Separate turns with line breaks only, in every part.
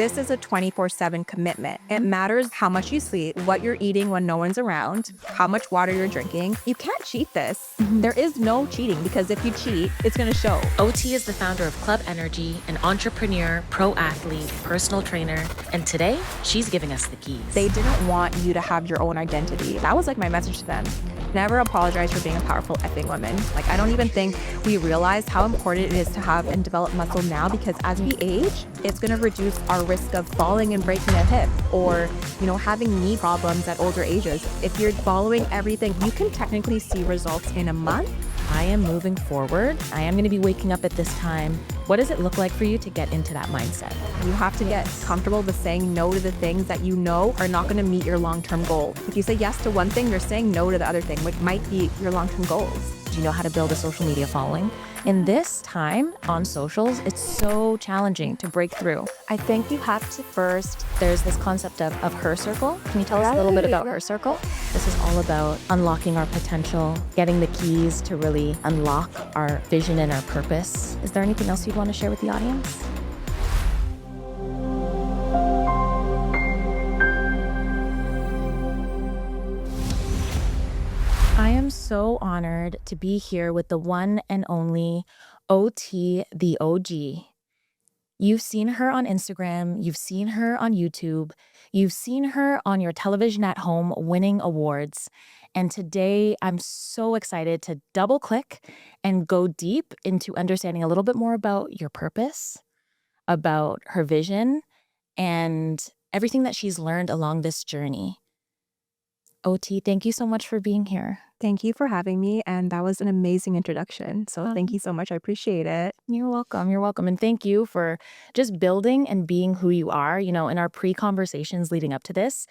This is a 24/7 commitment. It matters how much you sleep, what you're eating when no one's around, how much water you're drinking. You can't cheat this. There is no cheating, because if you cheat, it's going to show.
OT is the founder of Club Enhergy, an entrepreneur, pro athlete, personal trainer, and today she's giving us the keys.
They didn't want you to have your own identity. That was like my message to them. Never apologize for being a powerful effing woman. Like, I don't even think we realize how important it is to have and develop muscle now, because as we age, it's going to reduce our risk of falling and breaking a hip, or, having knee problems at older ages. If you're following everything, you can technically see results in a month.
I am moving forward. I am going to be waking up at this time. What does it look like for you to get into that mindset?
You have to get comfortable with saying no to the things that you know are not going to meet your long-term goal. If you say yes to one thing, you're saying no to the other thing, which might be your long-term goals.
Do you know how to build a social media following? In this time on socials, it's so challenging to break through. I think you have to first, there's this concept of her circle. Can you tell us a little bit about her circle? This is all about unlocking our potential, getting the keys to really unlock our vision and our purpose. Is there anything else you'd want to share with the audience? I am so honored to be here with the one and only OT, the OG. You've seen her on Instagram, you've seen her on YouTube, you've seen her on your television at home winning awards. And today I'm so excited to double click and go deep into understanding a little bit more about your purpose, about her vision, and everything that she's learned along this journey. OT, thank you so much for being here.
Thank you for having me, and that was an amazing introduction. So thank you so much. I appreciate it.
You're welcome. You're welcome. And thank you for just building and being who you are. In our pre-conversations leading up to this,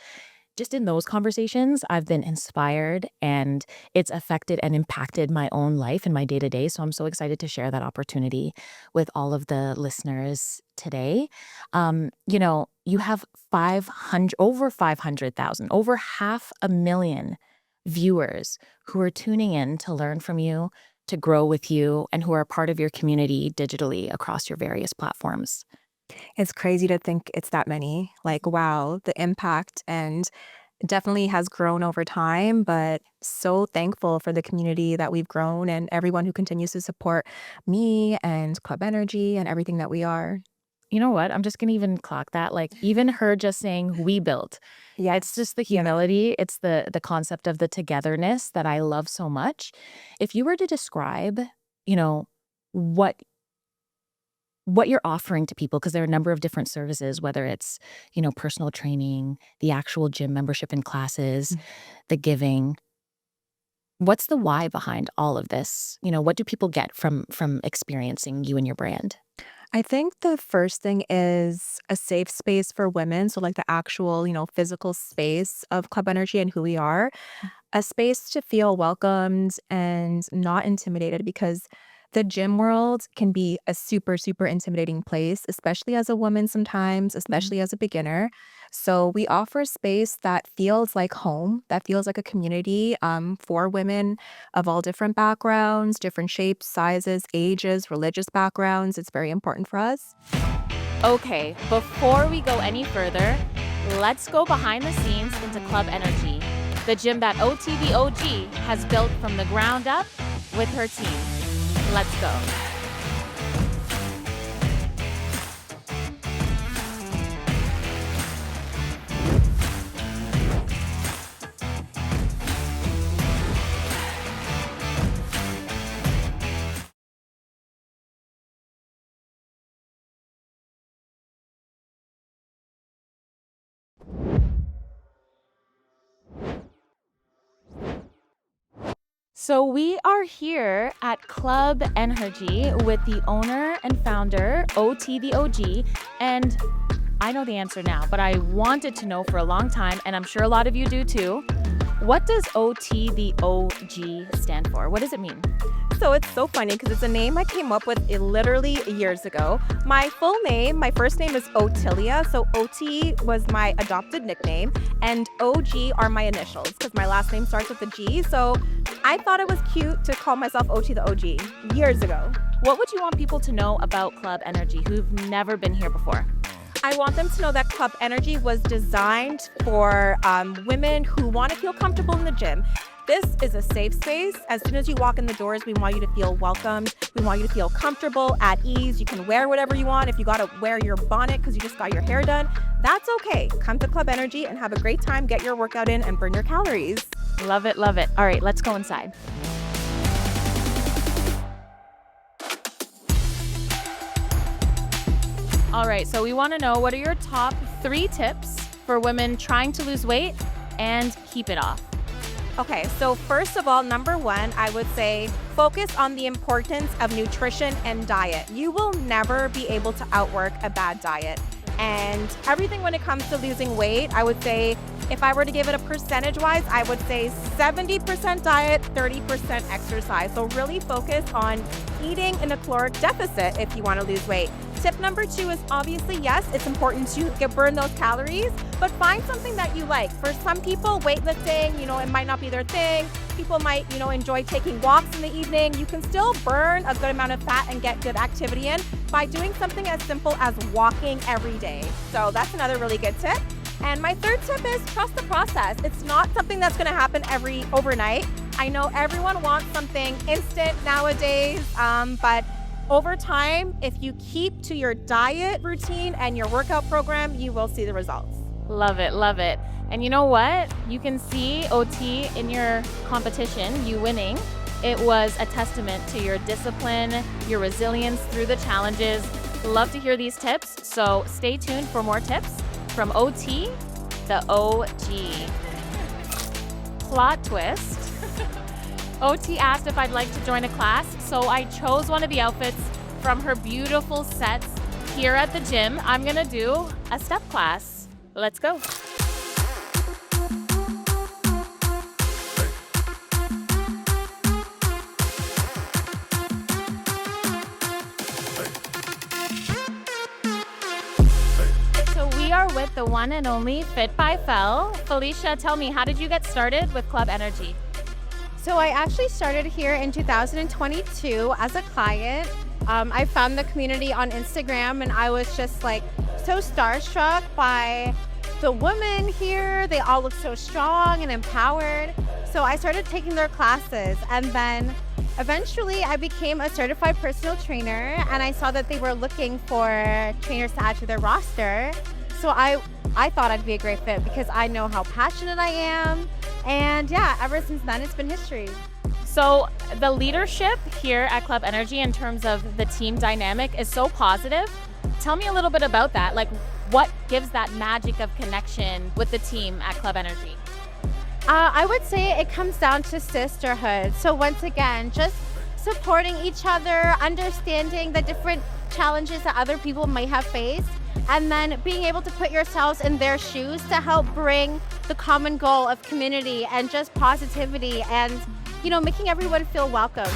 just in those conversations, I've been inspired, and it's affected and impacted my own life and my day-to-day. So I'm so excited to share that opportunity with all of the listeners today. You have over 500,000, over 500,000 viewers who are tuning in to learn from you, to grow with you, and who are part of your community digitally across your various platforms.
It's crazy to think it's that many. Like, wow, the impact, and definitely has grown over time, but so thankful for the community that we've grown and everyone who continues to support me and Club Enhergy and everything that we are.
You know what? I'm just going to even clock that. Like, even her just saying we built. Yeah, it's just the humility. It's the concept of the togetherness that I love so much. If you were to describe, what you're offering to people, because there are a number of different services, whether it's, personal training, the actual gym membership and classes, the giving. What's the why behind all of this? What do people get from experiencing you and your brand?
I think the first thing is a safe space for women. So like the actual, physical space of Club Enhergy and who we are. A space to feel welcomed and not intimidated, because the gym world can be a super, super intimidating place, especially as a woman sometimes, especially as a beginner. So we offer a space that feels like home, that feels like a community for women of all different backgrounds, different shapes, sizes, ages, religious backgrounds. It's very important for us.
Okay, before we go any further, let's go behind the scenes into Club Enhergy, the gym that OT the OG has built from the ground up with her team. Let's go. So we are here at Club Enhergy with the owner and founder, OT the OG, and I know the answer now, but I wanted to know for a long time, and I'm sure a lot of you do too. What does OT the OG stand for? What does it mean?
So it's so funny because it's a name I came up with literally years ago. My full name, my first name is Ottilia. So OT was my adopted nickname, and OG are my initials because my last name starts with a G. So I thought it was cute to call myself OT the OG years ago.
What would you want people to know about Club Enhergy who've never been here before?
I want them to know that Club Energy was designed for women who want to feel comfortable in the gym. This is a safe space. As soon as you walk in the doors, we want you to feel welcomed. We want you to feel comfortable, at ease. You can wear whatever you want. If you got to wear your bonnet because you just got your hair done, that's okay. Come to Club Energy and have a great time. Get your workout in and burn your calories.
Love it, love it. All right, let's go inside. All right, so we want to know, what are your top 3 tips for women trying to lose weight and keep it off?
Okay, so first of all, number 1, I would say focus on the importance of nutrition and diet. You will never be able to outwork a bad diet. And everything when it comes to losing weight, I would say, if I were to give it a percentage-wise, I would say 70% diet, 30% exercise. So really focus on eating in a caloric deficit if you want to lose weight. Tip number 2 is obviously, yes, it's important to burn those calories, but find something that you like. For some people, weightlifting, it might not be their thing. People might, enjoy taking walks in the evening. You can still burn a good amount of fat and get good activity in by doing something as simple as walking every day. So that's another really good tip. And my third tip is trust the process. It's not something that's going to happen overnight. I know everyone wants something instant nowadays, but over time, if you keep to your diet routine and your workout program, you will see the results.
Love it, love it. And you know what? You can see OT in your competition, you winning. It was a testament to your discipline, your resilience through the challenges. Love to hear these tips, so stay tuned for more tips from OT, the OG. Plot twist. OT asked if I'd like to join a class, so I chose one of the outfits from her beautiful sets here at the gym. I'm gonna do a step class. Let's go. So we are with the one and only Fit by Fel. Felicia, tell me, how did you get started with Club Energy?
So I actually started here in 2022 as a client. I found the community on Instagram and I was just like so starstruck by the women here. They all look so strong and empowered. So I started taking their classes, and then eventually I became a certified personal trainer, and I saw that they were looking for trainers to add to their roster. So I thought I'd be a great fit because I know how passionate I am. And yeah, ever since then, it's been history.
So the leadership here at Club Energy in terms of the team dynamic is so positive. Tell me a little bit about that. Like, what gives that magic of connection with the team at Club Energy?
I would say it comes down to sisterhood. So once again, just supporting each other, understanding the different challenges that other people might have faced, and then being able to put yourselves in their shoes to help bring the common goal of community and just positivity and, making everyone feel welcome.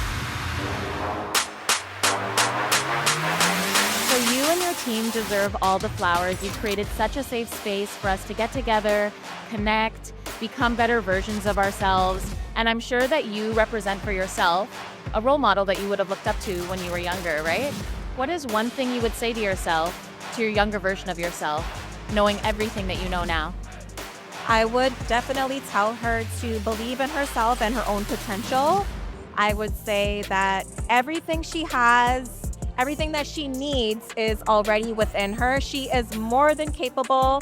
So you and your team deserve all the flowers. You've created such a safe space for us to get together, connect, become better versions of ourselves. And I'm sure that you represent for yourself a role model that you would have looked up to when you were younger, right? What is one thing you would say to yourself, to your younger version of yourself, knowing everything that you know now?
I would definitely tell her to believe in herself and her own potential. I would say that everything she has, everything that she needs is already within her. She is more than capable.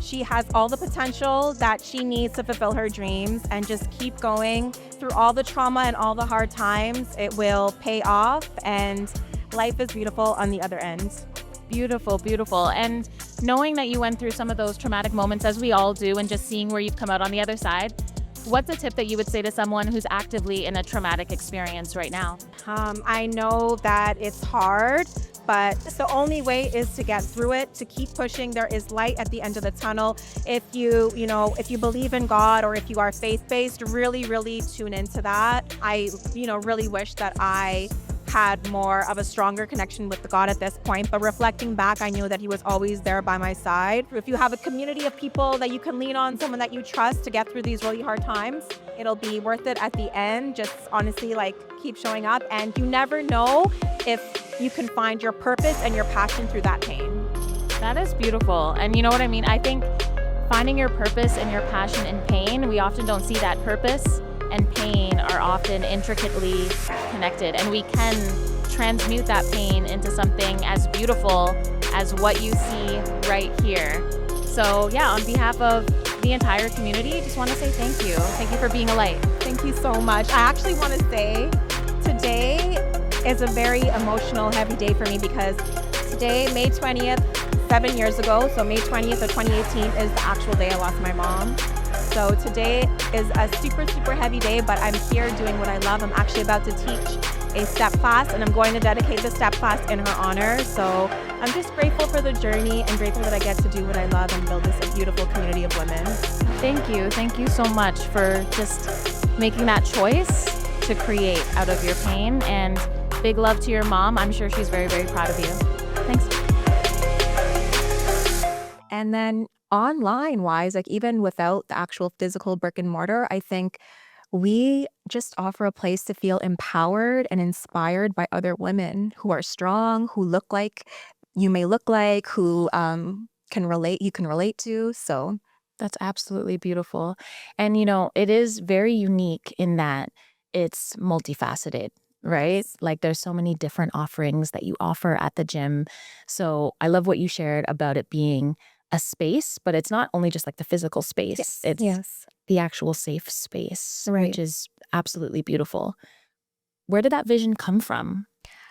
She has all the potential that she needs to fulfill her dreams, and just keep going through all the trauma and all the hard times. It will pay off, and life is beautiful on the other end.
Beautiful, beautiful. And knowing that you went through some of those traumatic moments, as we all do, and just seeing where you've come out on the other side, what's a tip that you would say to someone who's actively in a traumatic experience right now?
I know that it's hard, but the only way is to get through it, to keep pushing. There is light at the end of the tunnel. If you believe in God, or if you are faith-based, really, really tune into that. I, really wish that I had more of a stronger connection with God at this point, but reflecting back, I knew that he was always there by my side. If you have a community of people that you can lean on, someone that you trust to get through these really hard times, it'll be worth it at the end. Just honestly, keep showing up, and you never know if you can find your purpose and your passion through that pain.
That is beautiful. And you know what I mean? I think finding your purpose and your passion in pain, we often don't see that purpose and pain are often intricately connected. And we can transmute that pain into something as beautiful as what you see right here. So, yeah, on behalf of the entire community, just want to say thank you. Thank you for being a light.
Thank you so much. I actually want to say today is a very emotional, heavy day for me because today, May 20th, 7 years ago, so May 20th of 2018 is the actual day I lost my mom. So today is a super, super heavy day, but I'm here doing what I love. I'm actually about to teach a step class, and I'm going to dedicate the step class in her honor. So I'm just grateful for the journey and grateful that I get to do what I love and build this beautiful community of women.
Thank you. Thank you so much for just making that choice to create out of your pain. And big love to your mom. I'm sure she's very, very proud of you. Thanks.
And then online wise, like even without the actual physical brick and mortar, I think we just offer a place to feel empowered and inspired by other women who are strong, who look like you may look like, who can relate, you can relate to. So
That's absolutely beautiful. And, you know, it is very unique in that it's multifaceted, right? Like there's so many different offerings that you offer at the gym. So I love what you shared about it being a space, but it's not only just like the physical space, it's
yes,
the actual safe space,
right.
which is absolutely beautiful. Where did that vision come from?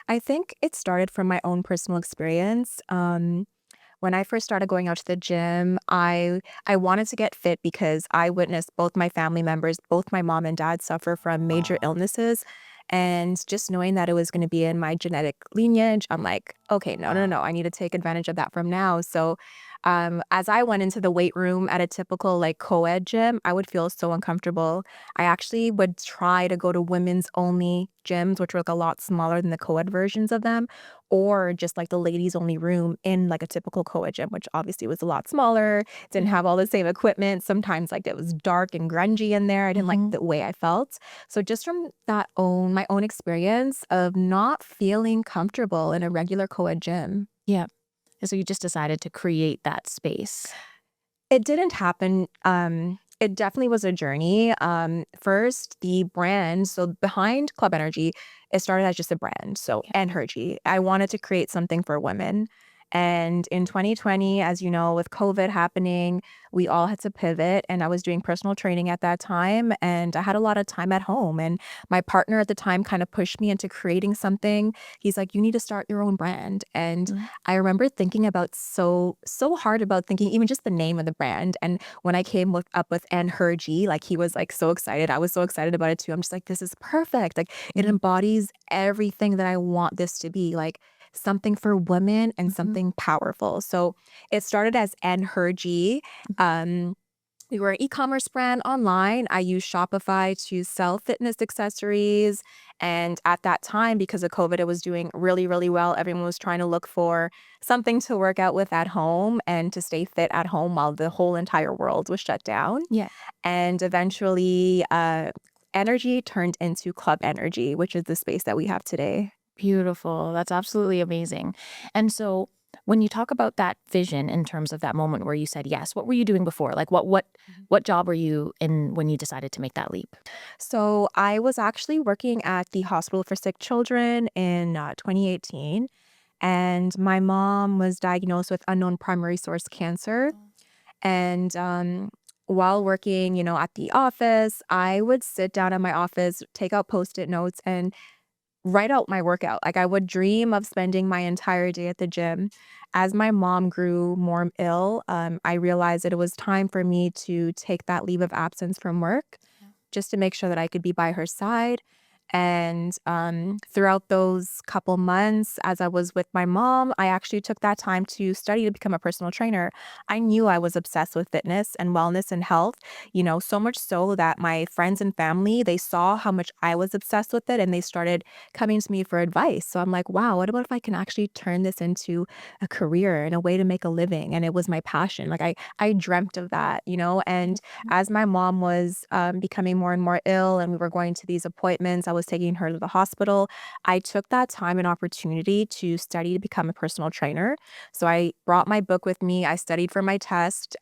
I think it started from my own personal experience. When I first started going out to the gym, I wanted to get fit because I witnessed both my family members, both my mom and dad, suffer from major illnesses. And just knowing that it was going to be in my genetic lineage, I'm like, okay, no, no, no, I need to take advantage of that from now. So as I went into the weight room at a typical like co-ed gym, I would feel so uncomfortable. I actually would try to go to women's only gyms, which were like a lot smaller than the co-ed versions of them, or just like the ladies only room in like a typical co-ed gym, which obviously was a lot smaller, didn't have all the same equipment. Sometimes like it was dark and grungy in there. I didn't like the way I felt. So just from my own experience of not feeling comfortable in a regular co-ed gym.
Yeah. So you just decided to create that space.
It didn't happen. It definitely was a journey. First, the brand, so behind Club Enhergy, it started as just a brand. So Enhergy. I wanted to create something for women. And in 2020, as you know, with COVID happening, we all had to pivot. And I was doing personal training at that time. And I had a lot of time at home. And my partner at the time kind of pushed me into creating something. He's like, you need to start your own brand. And I remember thinking about so hard about thinking even just the name of the brand. And when I came up with Enhergy, like he was like so excited. I was so excited about it too. I'm just like, this is perfect. Like it embodies everything that I want this to be. Like something for women and something powerful. So it started as Enhergy. We were an e-commerce brand online. I used Shopify to sell fitness accessories. And at that time, because of COVID, it was doing really, really well. Everyone was trying to look for something to work out with at home and to stay fit at home while the whole entire world was shut down.
Yeah.
And eventually, Enhergy turned into Club Enhergy, which is the space that we have today.
Beautiful. That's absolutely amazing. And so when you talk about that vision in terms of that moment where you said yes, what were you doing before? Like what job were you in when you decided to make that leap?
So I was actually working at the Hospital for Sick Children in 2018, and my mom was diagnosed with unknown primary source cancer. And while working, at the office, I would sit down in my office, take out Post-it notes, and write out my workout. Like I would dream of spending my entire day at the gym. As my mom grew more ill, I realized that it was time for me to take that leave of absence from work just to make sure that I could be by her side. And throughout those couple months, as I was with my mom, I actually took that time to study to become a personal trainer. I knew I was obsessed with fitness and wellness and health, so much so that my friends and family, they saw how much I was obsessed with it and they started coming to me for advice. So I'm like, wow, what about if I can actually turn this into a career and a way to make a living? And it was my passion. Like I dreamt of that, and as my mom was becoming more and more ill and we were going to these appointments, I was was taking her to the hospital, I took that time and opportunity to study to become a personal trainer. So I brought my book with me. I studied for my test.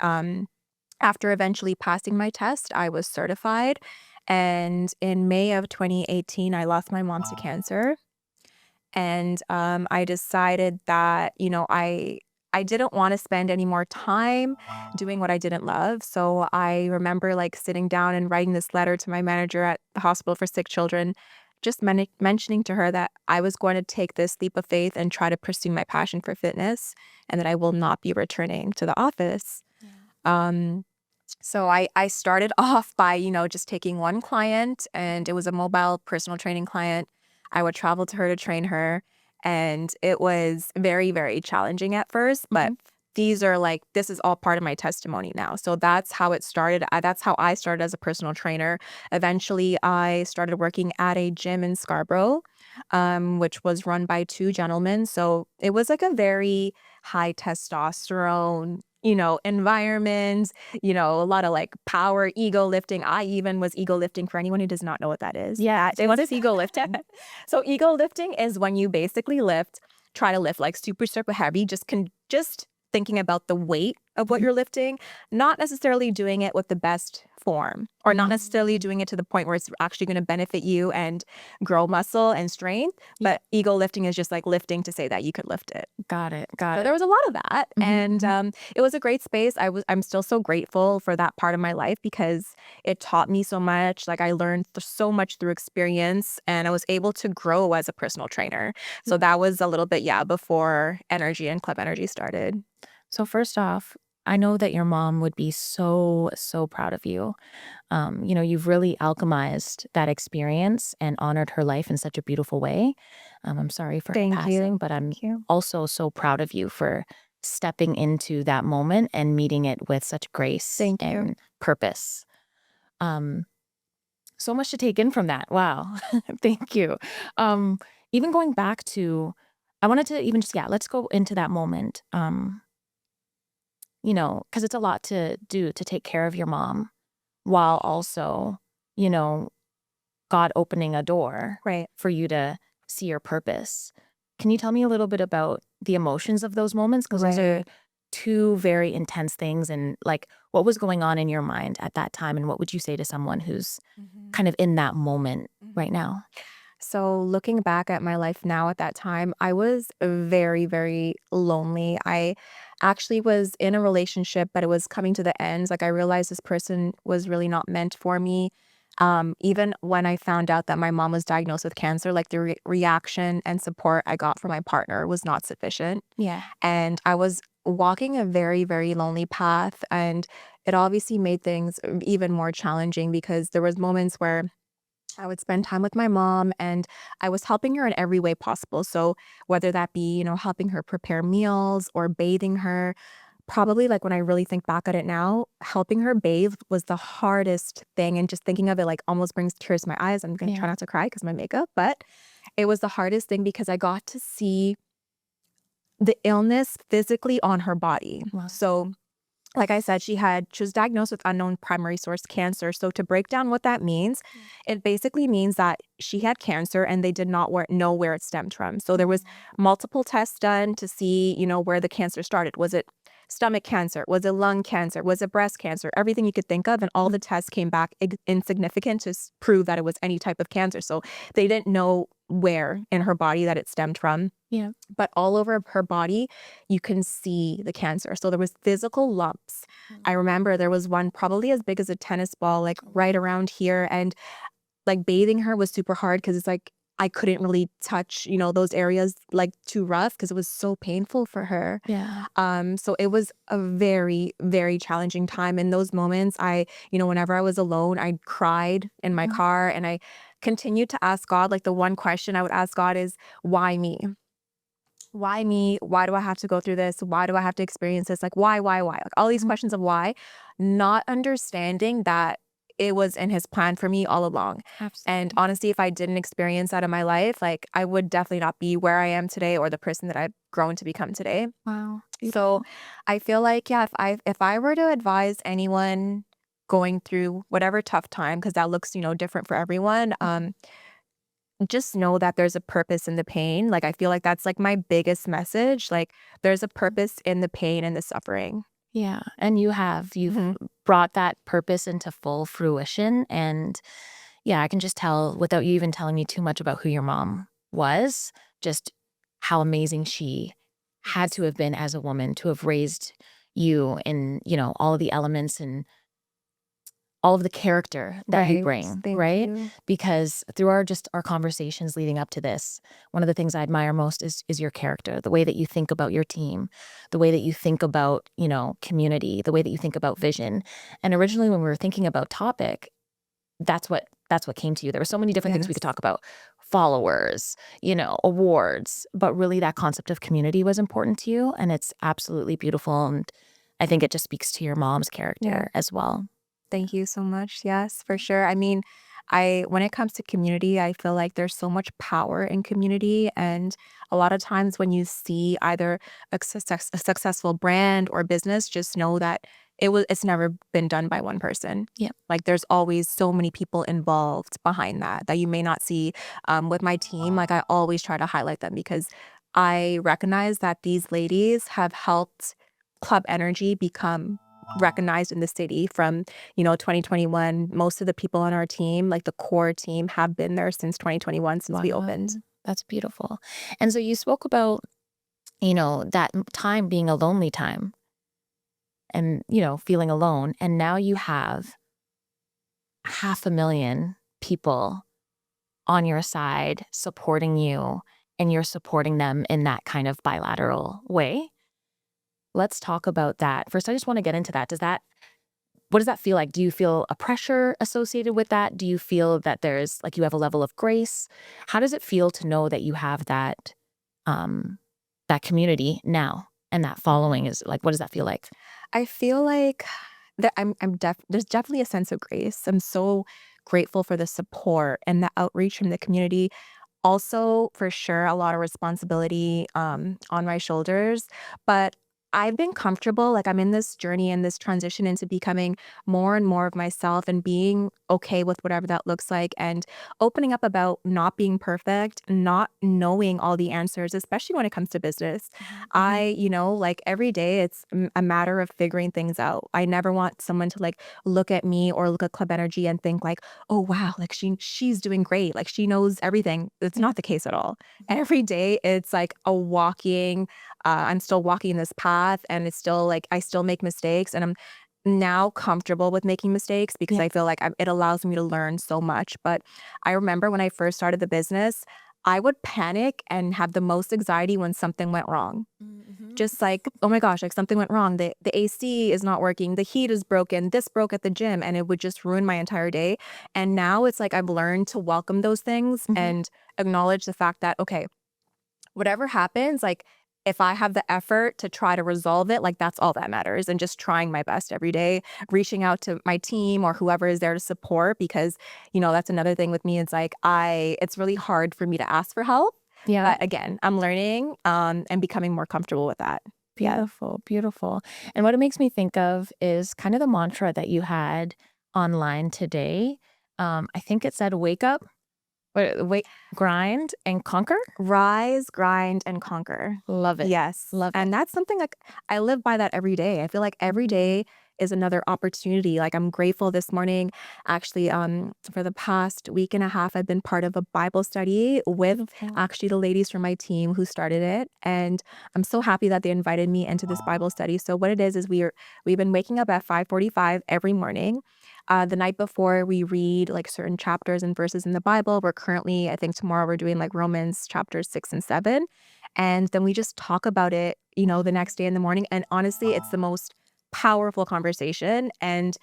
After eventually passing my test, I was certified. And in May of 2018, I lost my mom to cancer. And I decided that, I didn't want to spend any more time doing what I didn't love. So I remember like sitting down and writing this letter to my manager at the hospital for sick children, just mentioning to her that I was going to take this leap of faith and try to pursue my passion for fitness, and that I will not be returning to the office. Um, so I started off by, just taking one client, and it was a mobile personal training client. I would travel to her to train her, and it was very, very challenging at first, but
Mhm.
this is all part of my testimony now. So that's how it started. That's how I started as a personal trainer. Eventually, I started working at a gym in Scarborough, which was run by two gentlemen. So it was like a very high testosterone, environment, a lot of like power, ego lifting. I even was ego lifting, for anyone who does not know what that is.
Yeah.
What is ego lifting? So ego lifting is when you basically try to lift like super, super heavy, just thinking about the weight of what you're lifting, not necessarily doing it with the best form, or not necessarily doing it to the point where it's actually going to benefit you and grow muscle and strength. But ego lifting is just like lifting to say that you could lift it.
Got it.
So there was a lot of that. And it was a great space. I'm still so grateful for that part of my life, because it taught me so much. Like, I learned so much through experience, and I was able to grow as a personal trainer. So that was a little bit, before Energy and Club Energy started.
So first off, I know that your mom would be so, so proud of you. You've really alchemized that experience and honored her life in such a beautiful way. I'm sorry for her
Thank
passing,
you.
but I'm
Thank you.
also so proud of you for stepping into that moment and meeting it with such grace
Thank you.
and purpose. Um, so much to take in from that. Wow. Thank you. Um, Even going back to, I wanted to even just, let's go into that moment. Because it's a lot to do to take care of your mom while also, you know, God opening a door
Right.
for you to see your purpose. Can you tell me a little bit about the emotions of those moments? Because those are
Right.
two very intense things. And like, what was going on in your mind at that time? And what would you say to someone who's kind of in that moment right now?
So looking back at my life now, at that time, I was very, very lonely. I actually was in a relationship, but it was coming to the end. Like, I realized this person was really not meant for me. Even when I found out that my mom was diagnosed with cancer, like, the reaction and support I got from my partner was not sufficient.
Yeah.
And I was walking a very, very lonely path. And it obviously made things even more challenging, because there was moments where I would spend time with my mom, and I was helping her in every way possible. So whether that be, helping her prepare meals or bathing her, probably, like, when I really think back at it now, helping her bathe was the hardest thing. And just thinking of it like almost brings tears to my eyes. I'm going to
Yeah.
try not to cry because my makeup, but it was the hardest thing, because I got to see the illness physically on her body.
Wow.
So like I said, she was diagnosed with unknown primary source cancer. So to break down what that means, it basically means that she had cancer and they did not know where it stemmed from. So there was multiple tests done to see, where the cancer started. Was it stomach cancer? Was it lung cancer? Was it breast cancer? Everything you could think of. And all the tests came back insignificant to prove that it was any type of cancer. So they didn't know where in her body that it stemmed from.
Yeah.
But all over her body, you can see the cancer. So there was physical lumps. I remember there was one probably as big as a tennis ball, like right around here. And like, bathing her was super hard, because it's like I couldn't really touch, those areas, like, too rough, because it was so painful for her.
Yeah.
So it was a very, very challenging time. In those moments, whenever I was alone, I cried in my car, and I continued to ask God. Like, the one question I would ask God is, why me? Why me? Why do I have to go through this? Why do I have to experience this? Like, why? Like, all these questions of why, not understanding that it was in his plan for me all along.
Absolutely.
And honestly, if I didn't experience that in my life, like, I would definitely not be where I am today, or the person that I've grown to become today.
Wow.
So I feel like, if I were to advise anyone going through whatever tough time, because that looks, different for everyone, just know that there's a purpose in the pain. Like, I feel like that's like my biggest message. Like, there's a purpose in the pain and the suffering.
Yeah. And you've
Hmm.
brought that purpose into full fruition. And yeah, I can just tell without you even telling me too much about who your mom was, just how amazing she had to have been as a woman to have raised you in, all of the elements and all of the character that you
Right.
bring,
Thank
right?
you.
Because through our conversations leading up to this, one of the things I admire most is your character, the way that you think about your team, the way that you think about, community, the way that you think about vision. And originally when we were thinking about topic, that's what came to you. There were so many different things we could
Yes.
talk about. Followers, awards, but really that concept of community was important to you, and it's absolutely beautiful, and I think it just speaks to your mom's
Yeah.
character as well.
Thank you so much. Yes, for sure. I mean, when it comes to community, I feel like there's so much power in community. And a lot of times when you see either a successful brand or business, just know that it's never been done by one person.
Yeah.
Like, there's always so many people involved behind that you may not see. With my team, like, I always try to highlight them because I recognize that these ladies have helped Club Energy become recognized in the city from 2021. Most of the people on our team, like the core team, have been there since 2021, since we
Wow.
opened.
That's beautiful. And so you spoke about, that time being a lonely time and, feeling alone. And now you have 500,000 people on your side supporting you, and you're supporting them in that kind of bilateral way. Let's talk about that. First, I just want to get into that. What does that feel like? Do you feel a pressure associated with that? Do you feel that there's like you have a level of grace? How does it feel to know that you have um that community now and that following is like what does that feel like?
I feel like that there's definitely a sense of grace. I'm so grateful for the support and the outreach from the community. Also, for sure, a lot of responsibility on my shoulders, but I've been comfortable. Like, I'm in this journey and this transition into becoming more and more of myself and being okay with whatever that looks like, and opening up about not being perfect, not knowing all the answers, especially when it comes to business.
Mhm.
Like, every day it's a matter of figuring things out. I never want someone to like look at me or look at Club Energy and think like, oh wow, like she's doing great, like she knows everything. It's
Yeah.
not the case at all. Every day it's like a walking. I'm still walking this path, and it's still like I still make mistakes, and I'm now comfortable with making mistakes because
Yeah.
I feel like it allows me to learn so much. But I remember when I first started the business, I would panic and have the most anxiety when something went wrong.
Mhm.
Just like, oh my gosh, like something went wrong. The AC is not working. The heat is broken. This broke at the gym, and it would just ruin my entire day. And now it's like I've learned to welcome those things
Mhm.
and acknowledge the fact that, okay, whatever happens, like if I have the effort to try to resolve it, like that's all that matters. And just trying my best every day, reaching out to my team or whoever is there to support, because, that's another thing with me. It's like it's really hard for me to ask for help.
Yeah.
But again, I'm learning and becoming more comfortable with that. Yeah.
Beautiful, beautiful. And what it makes me think of is kind of the mantra that you had online today. I think it said wake up, wait, grind and conquer.
Rise, grind, and conquer.
Love it.
Yes.
Love it.
And that's something like I live by that every day. I feel like every
Mhm.
day is another opportunity. Like, I'm grateful this morning. Actually, for the past week and a half, I've been part of a Bible study with
Beautiful.
actually the ladies from my team who started it. And I'm so happy that they invited me into this Bible study. So what it is we've been waking up at 5:45 every morning. The night before, we read like certain chapters and verses in the Bible. We're currently, I think tomorrow we're doing like Romans chapters 6 and 7. And then we just talk about it, the next day in the morning. And honestly, it's the most powerful conversation. And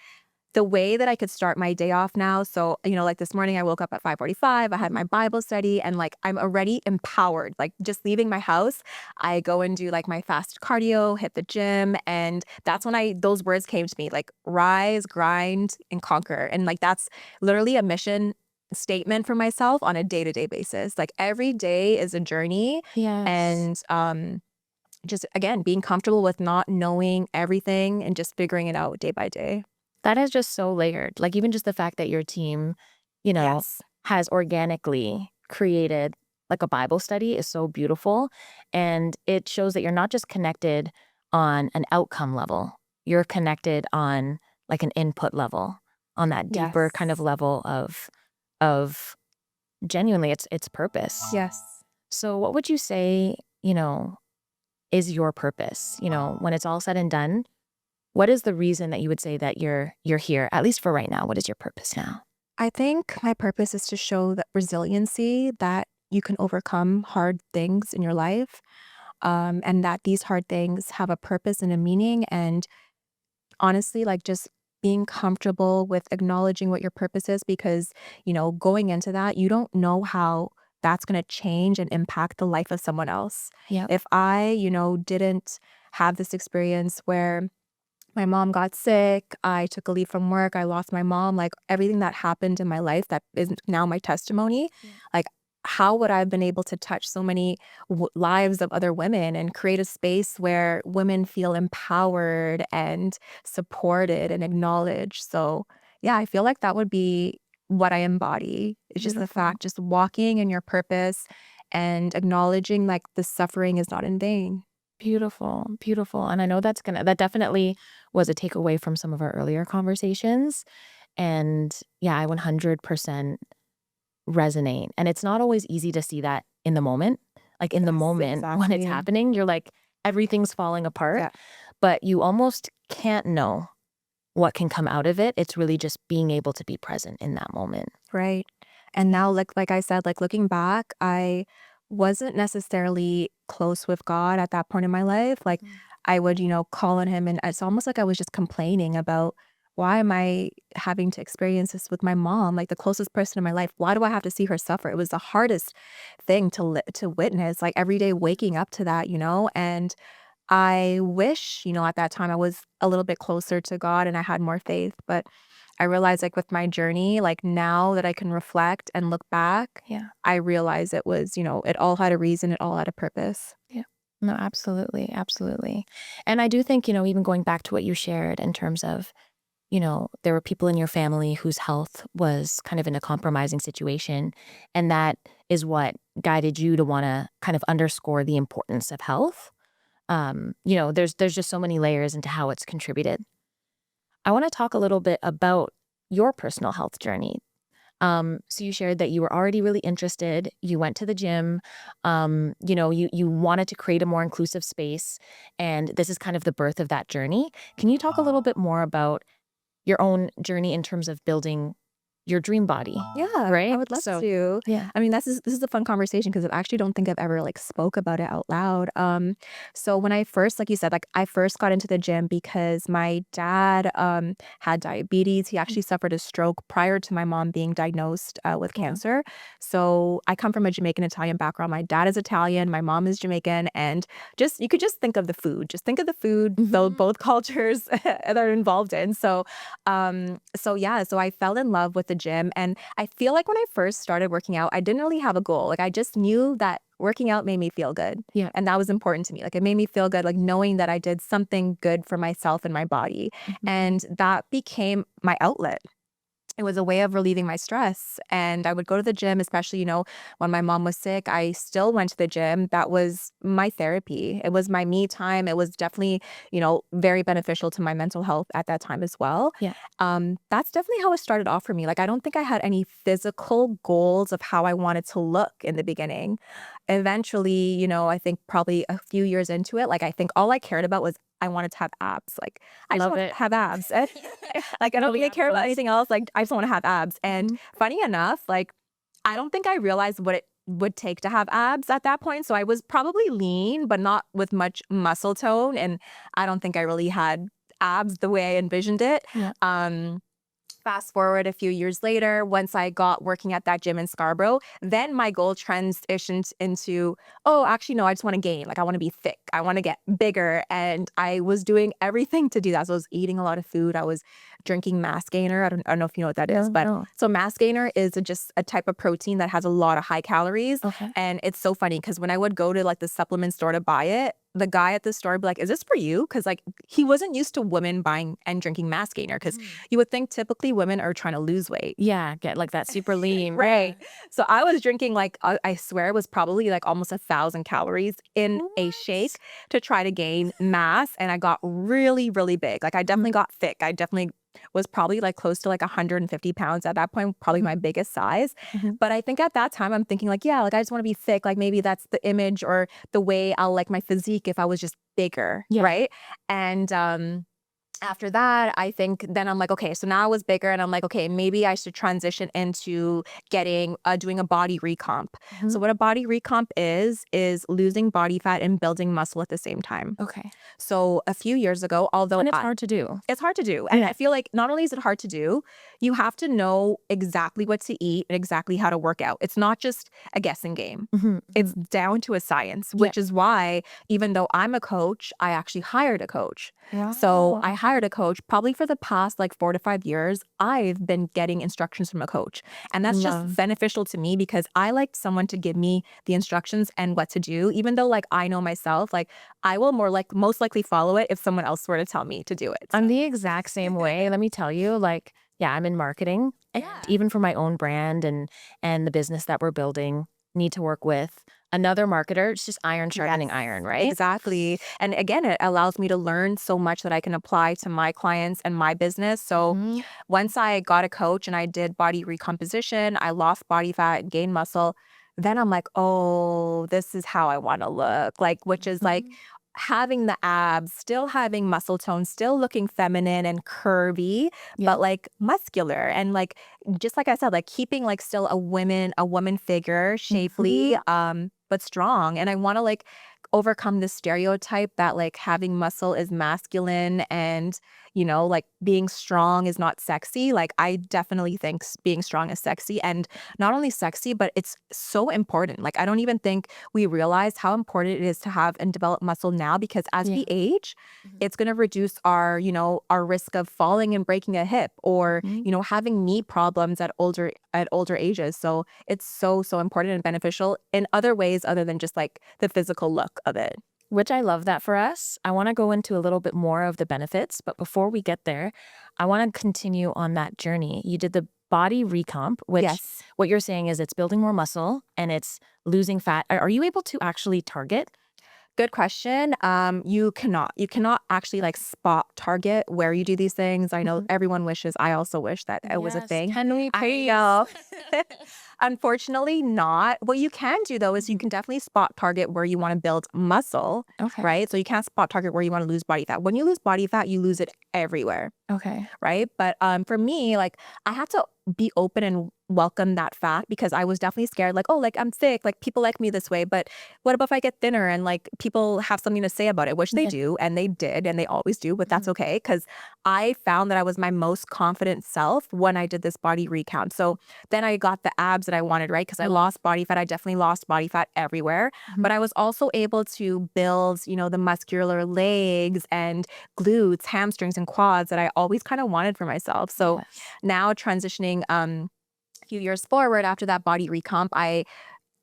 the way that I could start my day off now. So, like this morning I woke up at 5:45, I had my Bible study, and like I'm already empowered. Like, just leaving my house, I go and do like my fast cardio, hit the gym, and that's when those words came to me, like rise, grind, and conquer. And like that's literally a mission statement for myself on a day-to-day basis. Like, every day is a journey,
Yes.
and just again being comfortable with not knowing everything and just figuring it out day by day.
That is just so layered. Like even just the fact that your team, you know,
Yes.
has organically created like a Bible study is so beautiful. And it shows that you're not just connected on an outcome level, you're connected on like an input level, on that deeper kind of
Yes.
level of genuinely it's purpose.
Yes.
So what would you say, is your purpose? When it's all said and done, what is the reason that you would say that you're here, at least for right now? What is your purpose now?
I think my purpose is to show that resiliency, that you can overcome hard things in your life, and that these hard things have a purpose and a meaning. And honestly, like just being comfortable with acknowledging what your purpose is, because, going into that, you don't know how that's going to change and impact the life of someone else.
Yep.
If I, didn't have this experience where my mom got sick, I took a leave from work, I lost my mom, like everything that happened in my life that is now my testimony,
Yeah.
like how would I have been able to touch so many lives of other women and create a space where women feel empowered and supported and acknowledged? So, yeah, I feel like that would be what I embody. It's just the
Beautiful.
fact, just walking in your purpose and acknowledging like the suffering is not in vain.
Beautiful, beautiful. And I know that definitely was a takeaway from some of our earlier conversations. And yeah, I 100% resonate. And it's not always easy to see that in the moment. Like in the
Yes,
moment when it's
exactly.
happening, you're like, everything's falling apart,
Yeah.
but you almost can't know what can come out of it. It's really just being able to be present in that moment.
Right. And now, like I said, like looking back, I wasn't necessarily close with God at that point in my life. Like
Mm.
I would, call on him, and it's almost like I was just complaining about, why am I having to experience this with my mom, like the closest person in my life? Why do I have to see her suffer? It was the hardest thing to witness, like every day waking up to that, and I wish, at that time I was a little bit closer to God and I had more faith. But I realized, like, with my journey, like, now that I can reflect and look back,
Yeah.
I realize it was, it all had a reason, it all had a purpose.
Yeah. No, absolutely. Absolutely. And I do think, even going back to what you shared in terms of, there were people in your family whose health was kind of in a compromising situation. And that is what guided you to want to kind of underscore the importance of health. There's just so many layers into how it's contributed. I want to talk a little bit about your personal health journey. So you shared that you were already really interested. You went to the gym. You wanted to create a more inclusive space, and this is kind of the birth of that journey. Can you talk a little bit more about your own journey in terms of building your dream body,
Yeah, I
right?
would love
So
to.
yeah.
I mean, this is a fun conversation because I actually don't think I've ever like spoke about it out loud. So when I first, like you said, like I first got into the gym because my dad had diabetes. He actually suffered a stroke prior to my mom being diagnosed with
Wow.
cancer. So I come from a Jamaican Italian background. My dad is Italian, my mom is Jamaican, and just you could just think of the food. Just think of the food, though
Mhm.
both cultures that are involved in. So yeah, so I fell in love with the gym, and I feel like when I first started working out, I didn't really have a goal. Like I just knew that working out made me feel good.
Yeah.
And that was important to me. Like it made me feel good, like knowing that I did something good for myself and my body.
Mhm.
And that became my outlet. It was a way of relieving my stress, and I would go to the gym, especially, when my mom was sick, I still went to the gym. That was my therapy. It was my me time. It was definitely, very beneficial to my mental health at that time as well.
Yeah.
That's definitely how it started off for me. Like, I don't think I had any physical goals of how I wanted to look in the beginning. Eventually, I think probably a few years into it, like, I think all I cared about was I wanted to have abs. Like, I just
Love
want
it.
to have abs. Like, I don't
Really
really care about
obsessed.
anything else, like, I just wanna have abs, and
Mhm.
funny enough, like, I don't think I realized what it would take to have abs at that point, so I was probably lean, but not with much muscle tone, and I don't think I really had abs the way I envisioned it.
Yeah.
Fast forward a few years later, once I got working at that gym in Scarborough, then my goal transitioned into, oh, actually, no, I just want to gain. Like, I want to be thick. I want to get bigger. And I was doing everything to do that. So I was eating a lot of food. I was drinking mass gainer. I don't know if you know what that is,
No,
but
no.
so mass gainer is just a type of protein that has a lot of high calories.
Okay.
And it's so funny because when I would go to like the supplement store to buy it, the guy at the store would be like, is this for you? Because like he wasn't used to women buying and drinking mass gainer, because you would think typically women are trying to lose weight.
Yeah, get like that super lean.
Right. So I was drinking like, I swear it was probably like almost 1,000 calories in a shake to try to gain mass. And I got really, really big. Like I definitely got thick. I definitely was probably like close to like 150 pounds at that point, probably my biggest size. But I think at that time I'm thinking like, yeah, like I just want to be thick. Like maybe that's the image or the way I'll like my physique if I was just bigger.
Yeah.
Right. And after that, I think then I'm like, okay, so now I was bigger and I'm like, okay, maybe I should transition into doing a body recomp. So what a body recomp is losing body fat and building muscle at the same time.
Okay.
So a few years ago, although
And it's hard to do.
it's hard to do. And I feel like not only is it hard to do, you have to know exactly what to eat and exactly how to work out. It's not just a guessing game. It's down to a science, which is why even though I'm a coach, I actually hired a coach. So I hired a coach probably for the past like 4 to 5 years. I've been getting instructions from a coach. And that's just beneficial to me because I like someone to give me the instructions and what to do. Even though like I know myself, like I will most likely follow it if someone else were to tell me to do it.
I'm the exact same way. Let me tell you, like, yeah, I'm in marketing. And even for my own brand and the business that we're building, need to work with another marketer. It's just iron sharpening iron, right?
Exactly. And again, it allows me to learn so much that I can apply to my clients and my business. So once I got a coach and I did body recomposition, I lost body fat, gained muscle, then I'm like, oh, this is how I want to look. Like, which is like having the abs, still having muscle tone, still looking feminine and curvy, but like muscular. And like, just like I said, like keeping like still a woman figure, shapely, but strong. And I want to like overcome this stereotype that like having muscle is masculine and, you know, like being strong is not sexy. Like I definitely think being strong is sexy, and not only sexy, but it's so important. Like I don't even think we realize how important it is to have and develop muscle now, because as we age, it's going to reduce our, you know, our risk of falling and breaking a hip or, you know, having knee problems at older ages. So it's so important and beneficial in other ways other than just like the physical look of it.
Which I love that for us. I want to go into a little bit more of the benefits, but before we get there, I want to continue on that journey. You did the body recomp, which what you're saying is it's building more muscle and it's losing fat. Are you able to actually target?
Good question. You cannot actually like spot target where you do these things. I know everyone wishes. I also wish that it was a thing.
Can we please?
I know. Unfortunately not. What you can do though is you can definitely spot target where you want to build muscle, right? So you can't spot target where you want to lose body fat. When you lose body fat, you lose it everywhere.
Okay.
Right. But for me, like I had to be open and welcome that fact, because I was definitely scared, like, oh, like I'm thick, like people like me this way, but what about if I get thinner and like people have something to say about it, which they do, and they did, and they always do, but that's okay, because I found that I was my most confident self when I did this body recount. So then I got the abs that I wanted, right? Because I lost body fat. I definitely lost body fat everywhere, but I was also able to build, you know, the muscular legs and glutes, hamstrings, and quads that I always kind of wanted for myself. So now transitioning few years forward after that body recomp,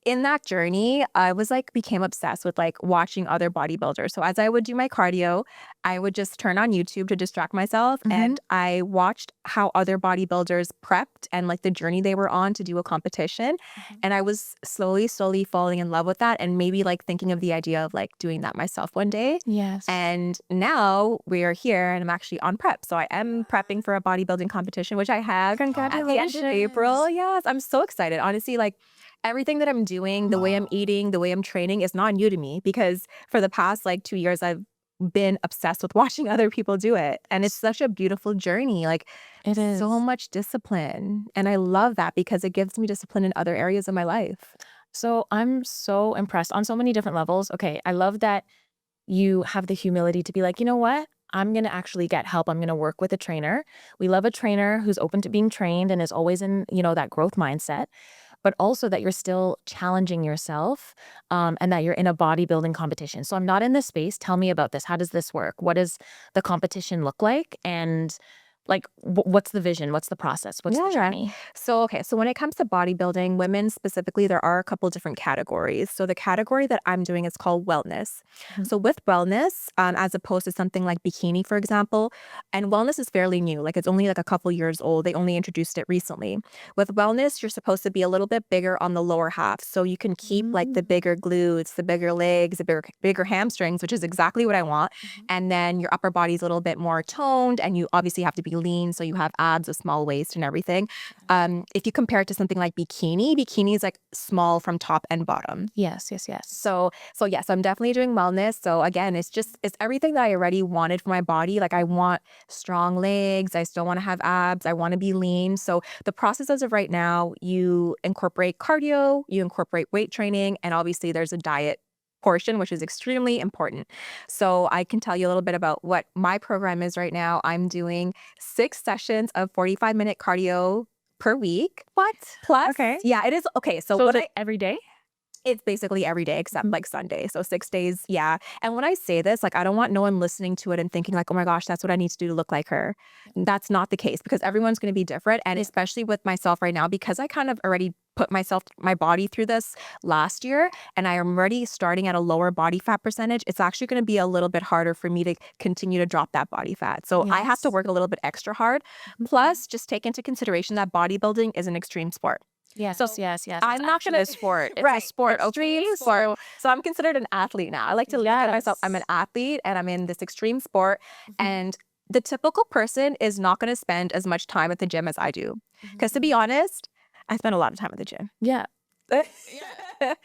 in that journey, I was like became obsessed with like watching other bodybuilders. So as I would do my cardio, I would just turn on YouTube to distract myself, and I watched how other bodybuilders prepped and like the journey they were on to do a competition. And I was slowly falling in love with that, and maybe like thinking of the idea of like doing that myself one day.
Yes.
And now we are here and I'm actually on prep. So I am prepping for a bodybuilding competition, which I have at the end of April. Yes, I'm so excited. Honestly, like everything that I'm doing, the way I'm eating, the way I'm training is not new to me, because for the past like 2 years, I've been obsessed with watching other people do it. And it's such a beautiful journey. Like
It is.
so much discipline. And I love that because it gives me discipline in other areas of my life.
So I'm so impressed on so many different levels. Okay, I love that you have the humility to be like, you know what? I'm going to actually get help. I'm going to work with a trainer. We love a trainer who's open to being trained and is always in, you know, that growth mindset, but also that you're still challenging yourself, and that you're in a bodybuilding competition. So I'm not in this space. Tell me about this. How does this work? What does the competition look like? And Like, what's the vision? What's the process? What's the journey?
So, okay. So when it comes to bodybuilding, women specifically, there are a couple different categories. So the category that I'm doing is called wellness.
Mhm.
So with wellness, as opposed to something like bikini, for example, and wellness is fairly new. Like it's only like a couple years old. They only introduced it recently. With wellness, you're supposed to be a little bit bigger on the lower half. So you can keep like the bigger glutes, the bigger legs, the bigger hamstrings, which is exactly what I want. And then your upper body's a little bit more toned, and you obviously have to be lean. So you have abs, a small waist, and everything. If you compare it to something like bikini is like small from top and bottom.
Yes, yes, yes.
So yes, I'm definitely doing wellness. So again, it's everything that I already wanted for my body. Like I want strong legs. I still want to have abs. I want to be lean. So the process as of right now, you incorporate cardio, you incorporate weight training, and obviously there's a diet portion, which is extremely important. So I can tell you a little bit about what my program is right now. I'm doing 6 sessions of 45-minute cardio per week.
What?
Plus,
Okay.
yeah, it is okay. So
So
what
is it every day?
it's basically every day except
Mhm.
like Sunday. So 6 days, yeah. And when I say this, like I don't want no one listening to it and thinking like, "Oh my gosh, that's what I need to do to look like her." That's not the case because everyone's going to be different. And especially with myself right now, because I kind of already put my body through this last year and I am already starting at a lower body fat percentage, it's actually going to be a little bit harder for me to continue to drop that body fat. So I have to
Yes.
work a little bit extra hard. Plus, just take into consideration that bodybuilding is an extreme sport.
Yes,
So
yes, yes.
I'm
It's
not
actually
gonna
a sport. It's a
right,
sport.
extreme
Okay.
sport. So I'm considered an athlete now. I like to look at myself. I'm an
Yes.
athlete and I'm in this extreme sport.
Mhm.
And the typical person is not going to spend as much time at the gym as I do. Because to be honest, I spend a lot of time at the gym.
Yeah.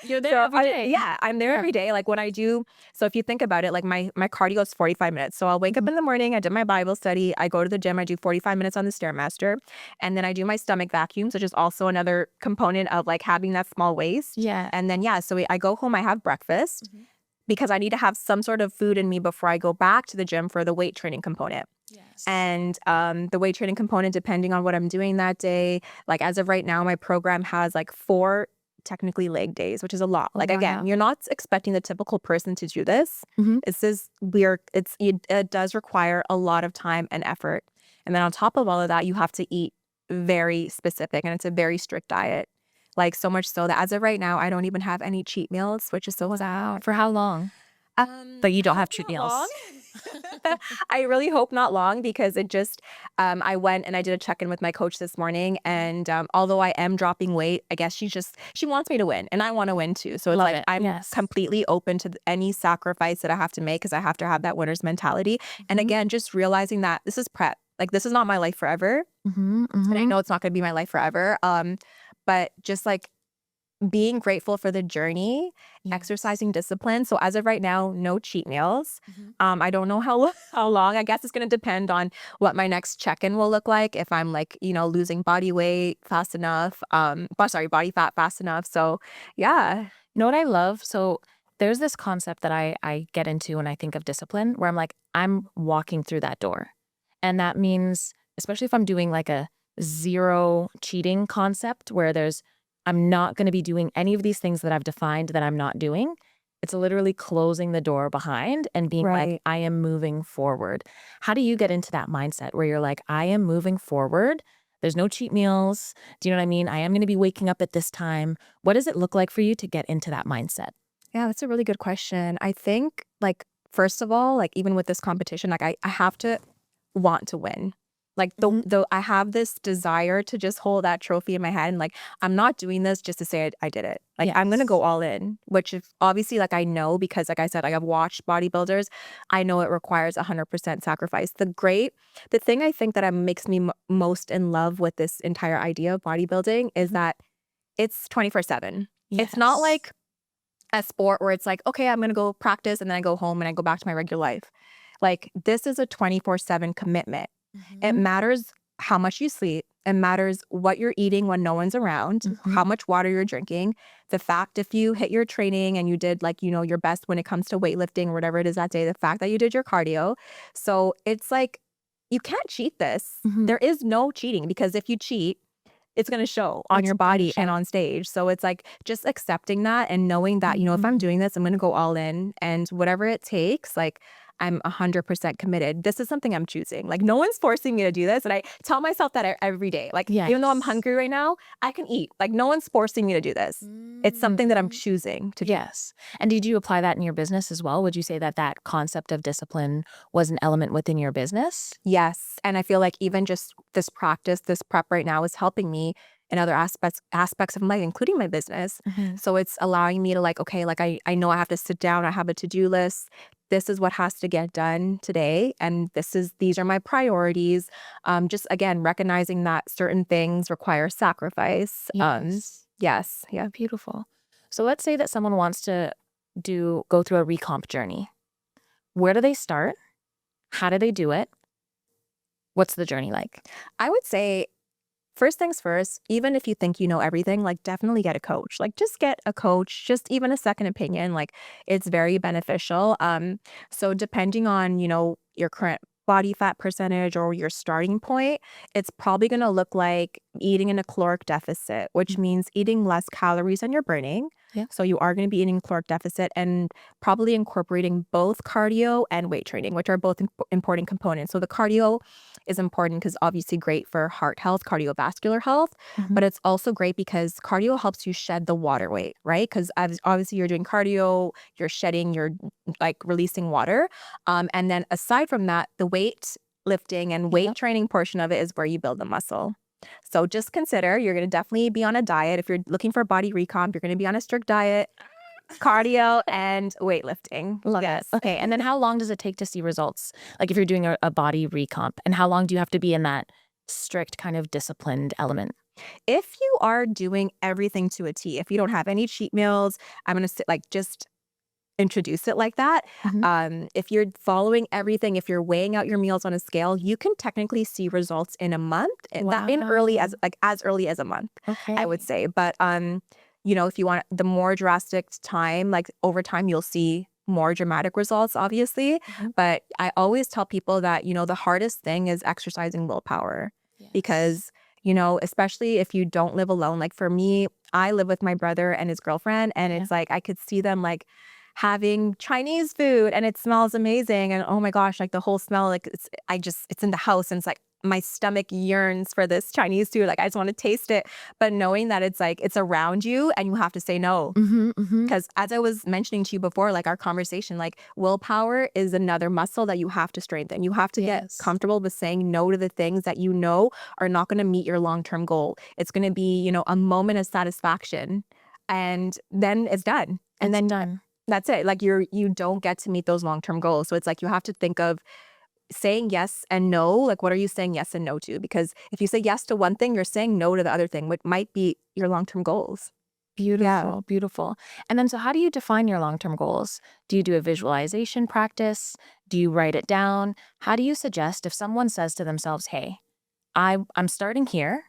You're there every day.
Yeah, I'm there
Yeah.
every day. Like when I do, so if you think about it, like my cardio is 45 minutes. So I'll wake up
Mhm.
in the morning, I do my Bible study, I go to the gym, I do 45 minutes on the Stairmaster, and then I do my stomach vacuums, which is also another component of like having that small waist.
Yeah.
And then yeah, so I go home, I have breakfast
Mhm.
because I need to have some sort of food in me before I go back to the gym for the weight training component.
Yes.
And the weight training component, depending on what I'm doing that day, like as of right now, my program has like 4 technically leg days, which is a lot.
Oh,
Like again,
wow.
you're not expecting the typical person to do this.
Mhm.
It does require a lot of time and effort. And then on top of all of that, you have to eat very specific and it's a very strict diet. Like so much so that as of right now, I don't even have any cheat meals, which is so sad.
For how long? But you don't have cheat
Not
meals.
long. I really hope not long because it just I went and I did a check-in with my coach this morning and although I am dropping weight, I guess she wants me to win and I want to win too. So it's
Love
like
it.
I'm
Yes.
completely open to any sacrifice that I have to make because I have to have that winner's mentality. And
Mhm.
again, just realizing that this is prep. Like this is not my life forever.
Mhm.
And I
Mhm.
know it's not going to be my life forever. But just like being grateful for the journey,
Yes.
exercising discipline. So as of right now, no cheat meals.
Mhm.
I don't know how long. I guess it's going to depend on what my next check-in will look like. If I'm like, losing body weight fast enough, body fat fast enough. So yeah.
You know what I love? So there's this concept that I get into when I think of discipline where I'm like, I'm walking through that door. And that means, especially if I'm doing like a zero cheating concept where I'm not going to be doing any of these things that I've defined that I'm not doing. It's literally closing the door behind and being like,
Right.
I am moving forward. How do you get into that mindset where you're like, I am moving forward? There's no cheat meals. Do you know what I mean? I am going to be waking up at this time. What does it look like for you to get into that mindset?
Yeah, that's a really good question. I think like first of all, like even with this competition, like I have to want to win. Like
Mhm.
the I have this desire to just hold that trophy in my head and like I'm not doing this just to say I did it. Like I'm gonna
Yes.
go all in, which is obviously like I know because like I said, I have watched bodybuilders. I know it requires 100% sacrifice. The thing I think that makes me most in love with this entire idea of bodybuilding is
Mhm.
that it's 24/7. It's not
Yes.
like a sport where it's like, okay, I'm gonna go practice and then I go home and I go back to my regular life. Like this is a 24/7 commitment. It
Mhm.
matters how much you sleep. It matters what you're eating when no one's around,
Mhm.
how much water you're drinking. The fact if you hit your training and you did like, your best when it comes to weightlifting or whatever it is that day, the fact that you did your cardio. So it's like, you can't cheat this.
Mhm.
There is no cheating because if you cheat, it's going to show on
It's
your
gonna
body and
show.
on stage. So it's like just accepting that and knowing that, if I'm
Mhm.
doing this, I'm going to go all in and whatever it takes, like I'm 100% committed. This is something I'm choosing. Like, no one's forcing me to do this. And I tell myself that every day. Like, even though I'm
Yes.
hungry right now, I can eat. Like, no one's forcing me to do this. It's something that I'm
Mm.
choosing to do.
Yes. And did you apply that in your business as well? Would you say that that concept of discipline was an element within your business?
Yes. And I feel like even just this practice, this prep right now is helping me in other aspects of my life, including my business.
Mhm.
So it's allowing me to like, okay, like I know I have to sit down, I have a to-do list. This is what has to get done today. And these are my priorities. Just again, recognizing that certain things require sacrifice.
Yes.
Yes. Yeah.
Beautiful. So let's say that someone wants to go through a recomp journey. Where do they start? How do they do it? What's the journey like?
I would say first things first, even if you think you know everything, like definitely get a coach. Like just get a coach, just even a second opinion. Like it's very beneficial. So depending on, your current body fat percentage or your starting point, it's probably going to look like eating in a caloric deficit, which
Mm.
means eating less calories than you're burning.
Yeah.
So you are going to be eating caloric deficit and probably incorporating both cardio and weight training, which are both important components. So the cardio is important because obviously great for heart health, cardiovascular health,
Mhm.
but it's also great because cardio helps you shed the water weight, right? Because obviously you're doing cardio, you're shedding, you're like releasing water. And then aside from that, the weight lifting and weight
Yep.
training portion of it is where you build the muscle. So just consider you're going to definitely be on a diet. If you're looking for body recomp, you're going to be on a strict diet, cardio, and weightlifting.
Love
Yes.
it. Okay. And then how long does it take to see results? Like if you're doing a body recomp, and how long do you have to be in that strict kind of disciplined element?
If you are doing everything to a T, if you don't have any cheat meals, I'm going to say like just introduce it like that.
Mhm.
If you're following everything, if you're weighing out your meals on a scale, you can technically see results in a month. That in early
Wow.
as early as a month, I would
Okay.
say. But if you want the more drastic time, like over time, you'll see more dramatic results, obviously.
Mhm.
But I always tell people that, the hardest thing is exercising willpower
Yes.
because, especially if you don't live alone. Like for me, I live with my brother and his girlfriend, and
Yeah.
it's like I could see them like having Chinese food and it smells amazing. And oh my gosh, like the whole smell, like it's in the house and it's like my stomach yearns for this Chinese food. Like I just want to taste it. But knowing that it's like it's around you and you have to say no.
Mhm. Mhm.
Because as I was mentioning to you before, like our conversation, like willpower is another muscle that you have to strengthen. You have to get
Yes.
comfortable with saying no to the things that you know are not going to meet your long-term goal. It's going to be, a moment of satisfaction and then it's done. And
It's
then
done.
that's it. Like you don't get to meet those long-term goals. So it's like you have to think of saying yes and no. Like what are you saying yes and no to? Because if you say yes to one thing, you're saying no to the other thing, which might be your long-term goals. Yeah.
Beautiful, beautiful. And then so how do you define your long-term goals? Do you do a visualization practice? Do you write it down? How do you suggest if someone says to themselves, "Hey, I'm starting here,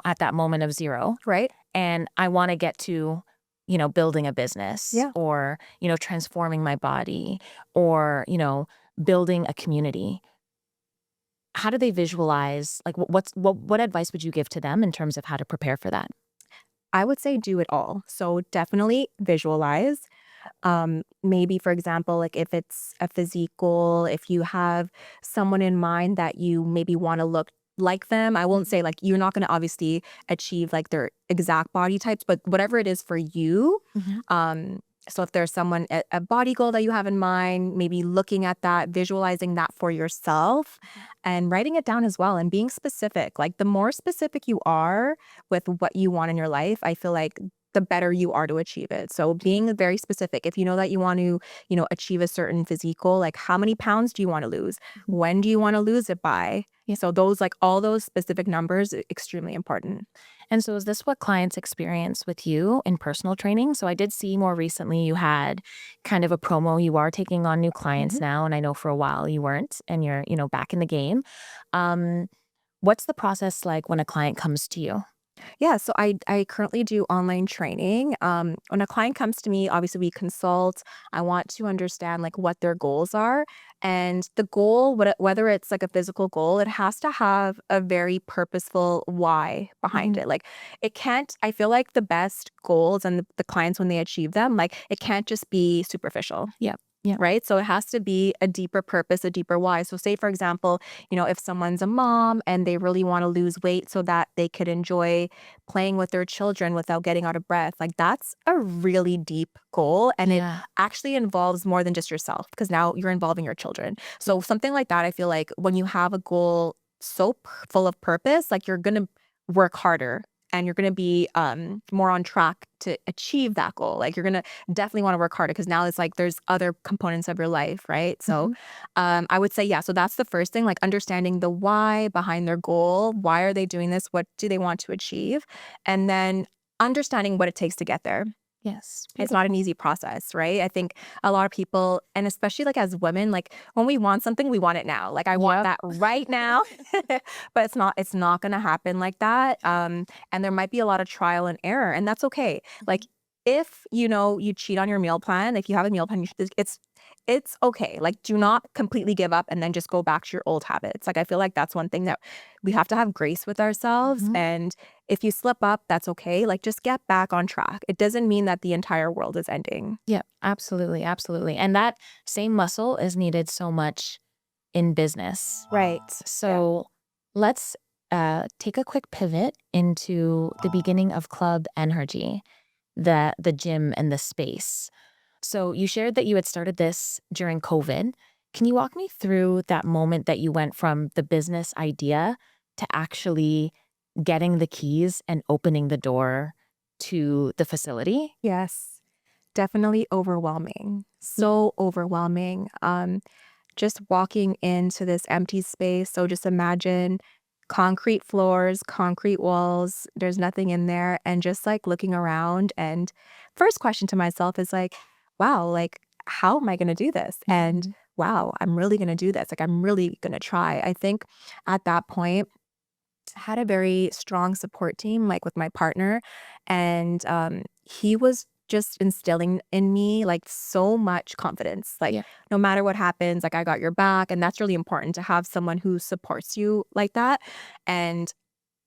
at that moment of zero,
Right?
and I want to get to, building a business
Yeah.
or, transforming my body or, building a community." How do they visualize? Like what advice would you give to them in terms of how to prepare for that?
I would say do it all. So definitely visualize. Maybe for example, like if it's a physique goal, if you have someone in mind that you maybe want to look like them, I won't say like you're not going to obviously achieve like their exact body types, but whatever it is for you.
Mhm.
Um, so if there's someone a body goal that you have in mind, maybe looking at that, visualizing that for yourself and writing it down as well and being specific. Like the more specific you are with what you want in your life, I feel like the better you are to achieve it. So being very specific, if you know that you want to, achieve a certain physique goal, like how many pounds do you want to lose?
Mhm.
When do you want to lose it by?
Yeah.
So those like all those specific numbers, extremely important.
And so is this what clients experience with you in personal training? So I did see more recently you had kind of a promo. You are taking on new clients
Mhm.
now, and I know for a while you weren't, and you're, back in the game. Um, what's the process like when a client comes to you?
Yeah, so I currently do online training. When a client comes to me, obviously we consult. I want to understand like what their goals are, and the goal, whether it's like a physical goal, it has to have a very purposeful why behind
Mhm.
it. Like it can't. I feel like the best goals and the clients when they achieve them, like it can't just be superficial.
Yep. Yeah.
Right. So it has to be a deeper purpose, a deeper why. So say, for example, if someone's a mom and they really want to lose weight so that they could enjoy playing with their children without getting out of breath, like that's a really deep goal. And it
Yeah.
actually involves more than just yourself, because now you're involving your children. So something like that, I feel like when you have a goal so full of purpose, like you're going to work harder and you're going to be more on track to achieve that goal. Like you're going to definitely want to work harder, because now it's like there's other components of your life, right? So
Mhm.
I would say, yeah, so that's the first thing, like understanding the why behind their goal. Why are they doing this? What do they want to achieve? And then understanding what it takes to get there.
Yes.
It's not an
Beautiful.
easy process, right? I think a lot of people, and especially like as women, like when we want something, we want it now. Like I want
Yep.
that right now. But it's not going to happen like that. And there might be a lot of trial and error, and that's okay. Like
Mhm.
if you cheat on your meal plan, if you have a meal plan, it's okay. Like do not completely give up and then just go back to your old habits. Like I feel like that's one thing that we have to have grace with ourselves.
Mhm.
And if you slip up, that's okay. Like just get back on track. It doesn't mean that the entire world is ending.
Yeah, absolutely, absolutely. And that same muscle is needed so much in business.
Right. Yeah.
So let's take a quick pivot into the beginning of Club Enhergy, the gym and the space. So you shared that you had started this during COVID. Can you walk me through that moment that you went from the business idea to actually getting the keys and opening the door to the facility?
Yes. Definitely overwhelming. So overwhelming. Just walking into this empty space. So just imagine concrete floors, concrete walls, there's nothing in there. And just like looking around, and first question to myself is like, wow, like, how am I going to do this? And
Mhm.
wow, I'm really going to do this. Like, I'm really going to try. I think at that point, had a very strong support team, like with my partner. And he was just instilling in me like so much confidence. Like,
Yeah.
no matter what happens, like I got your back. And that's really important to have someone who supports you like that. And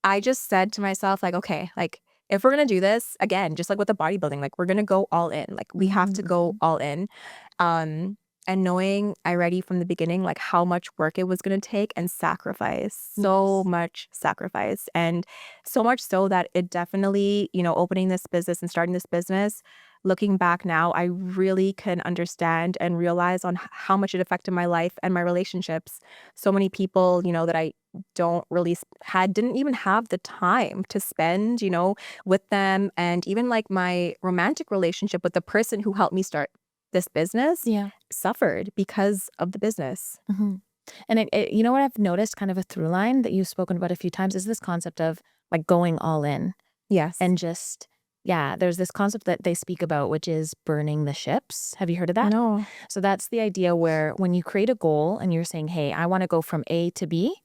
I just said to myself, like, okay, like if we're gonna do this again, just like with the bodybuilding, like we're gonna go all in. Like we have to go
Mhm.
all in. Um, and knowing I already from the beginning, like how much work it was gonna take and sacrifice, so
Yes.
much sacrifice. And so much so that it definitely, opening this business and starting this business, looking back now, I really can understand and realize on how much it affected my life and my relationships. So many people, that I don't really didn't even have the time to spend, with them. And even like my romantic relationship with the person who helped me start this business
Yeah.
suffered because of the business.
Mhm. And you know what I've noticed, kind of a through line that you've spoken about a few times, is this concept of like going all in
Yes.
and just, yeah, there's this concept that they speak about, which is burning the ships. Have you heard of that?
No.
So that's the idea where when you create a goal and you're saying, hey, I want to go from A to B,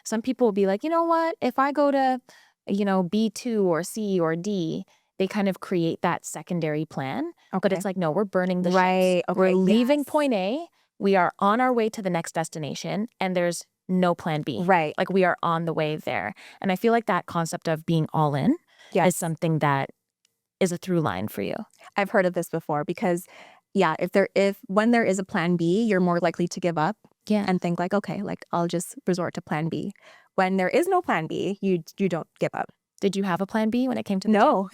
some people will be like, you know what, if I go to, B2 or C or D, they kind of create that secondary plan. But
Okay.
it's like, no, we're burning the ships.
Right.
We're
Okay.
leaving
Yes.
point A. We are on our way to the next destination, and there's no plan B.
Right.
Like we are on the way there. And I feel like that concept of being all in is
Yes.
something that is a through line for you.
I've heard of this before because, yeah, if when there is a plan B, you're more likely to give up
Yeah.
and think like, okay, like I'll just resort to plan B. When there is no plan B, you don't give up.
Did you have a plan B when it came to the gym?
No,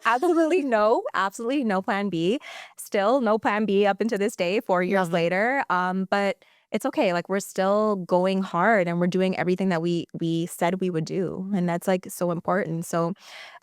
absolutely no, absolutely no plan B. Still no plan B up until this day, 4 years
Love it.
later. But it's okay. Like we're still going hard and we're doing everything that we said we would do, and that's like so important. So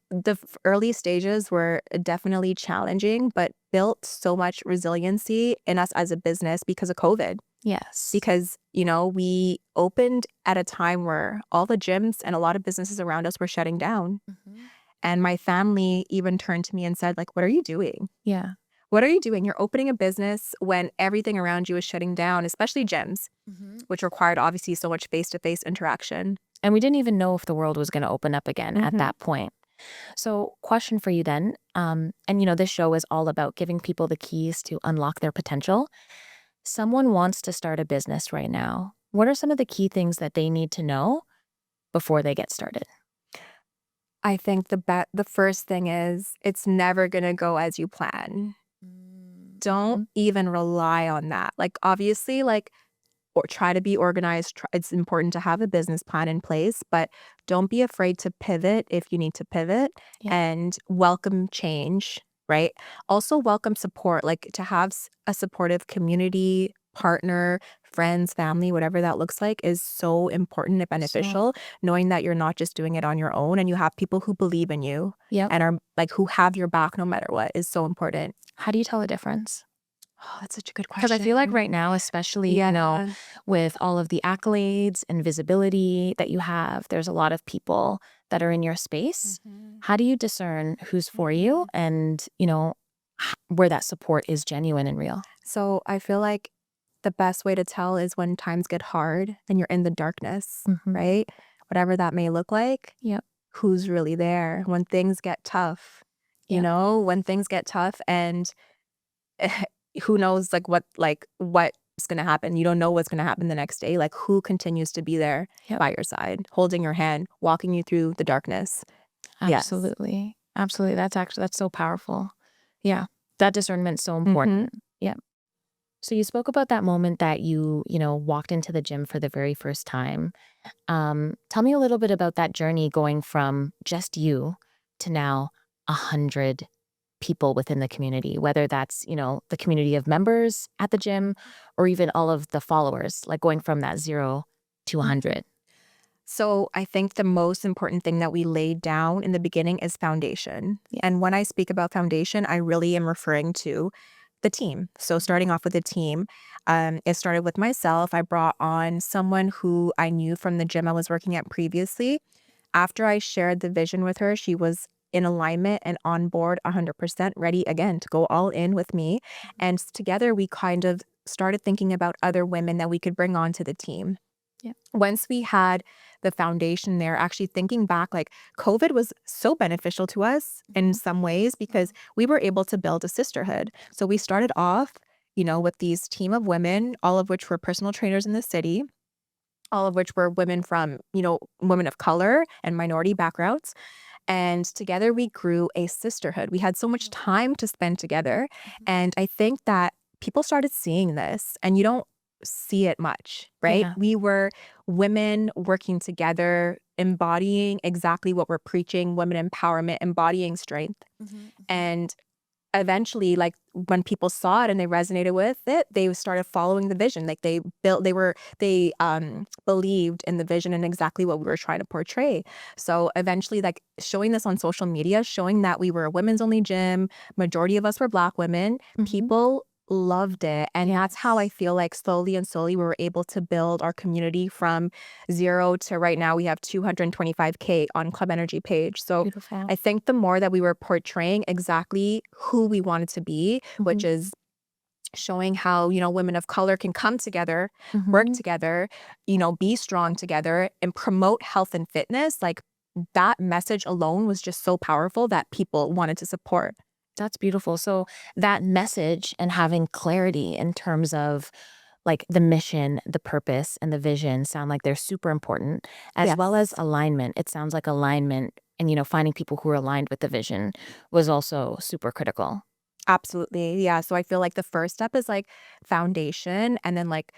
the early stages were definitely challenging, but built so much resiliency in us as a business because of COVID.
Yes.
Because, we opened at a time where all the gyms and a lot of businesses around us were shutting down.
Mhm.
And my family even turned to me and said, like, what are you doing?
Yeah.
What are you doing? You're opening a business when everything around you is shutting down, especially gyms,
Mhm.
which required obviously so much face-to-face interaction.
And we didn't even know if the world was going to open up again at
Hmm.
that point. So, question for you then. And this show is all about giving people the keys to unlock their potential. Someone wants to start a business right now. What are some of the key things that they need to know before they get started?
I think the first thing is it's never gonna go as you plan.
Mm.
don't even rely on that. Like, obviously, like, or try to be organized. It's important to have a business plan in place, but don't be afraid to pivot if you need to pivot,
Yeah.
and welcome change, right? Also welcome support, like to have a supportive community, partner, friends, family, whatever that looks like, is so important and beneficial. Knowing that you're not just doing it on your own and you have people who believe in you
Yep.
and are like, who have your back no matter what, is so important.
How do you tell the difference?
Oh, that's such a good
Because I feel like right now, especially, you know,
Yeah.
with all of the accolades and visibility that you have, there's a lot of people that are in your space. How do you discern who's for you and, you know, where that support is genuine and real?
So I feel like the best way to tell is when times get hard and you're in the darkness, right? Whatever that may look like,
Yep.
who's really there when things get tough, you
Yep.
know, when things get tough, and who knows what's going to happen. You don't know what's going to happen the next day. Like, who continues to be there
Yep.
by your side, holding your hand, walking you through the darkness. Yes.
Absolutely. Absolutely. That's so powerful. Yeah. That discernment's so important. Yeah. So you spoke about that moment that you know, walked into the gym for the very first time. Tell me a little bit about that journey going from just you to now 100 people within the community, whether that's, you know, the community of members at the gym or even all of the followers, like going from that 0 to 100.
So I think the most important thing that we laid down in the beginning is foundation.
Yeah.
And when I speak about foundation, I really am referring to the team. So starting off with the team, it started with myself. I brought on someone who I knew from the gym I was working at previously. After I shared the vision with her, she was in alignment and on board 100%, ready again to go all in with me. And together we kind of started thinking about other women that we could bring onto the team.
Yeah.
Once we had the foundation there, actually thinking back, like, COVID was so beneficial to us in some ways because we were able to build a sisterhood. So we started off, you know, with these team of women, all of which were personal trainers in the city, all of which were women from, you know, women of color and minority backgrounds. And together we grew a sisterhood. We had so much time to spend together. And I think that people started seeing this, and you don't see it much, right?
Yeah.
We were women working together, embodying exactly what we're preaching, women empowerment, embodying strength. And eventually, like, when people saw it and they resonated with it, they started following the vision. Like, they believed in the vision and exactly what we were trying to portray. So eventually, like, showing this on social media, showing that we were a women's only gym, majority of us were Black women, people loved it. And that's how I feel like slowly and slowly we were able to build our community from 0 to right now we have 225K on Club Enhergy page. So
Beautiful.
I think the more that we were portraying exactly who we wanted to be, which is showing how, you know, women of color can come together, work together, you know, be strong together and promote health and fitness, like, that message alone was just so powerful that people wanted to support.
That's beautiful. So that message and having clarity in terms of like the mission, the purpose, and the vision sound like they're super important, as well as alignment. It sounds like alignment and, you know, finding people who are aligned with the vision was also super critical.
Absolutely. Yeah. So I feel like the first step is like foundation, and then like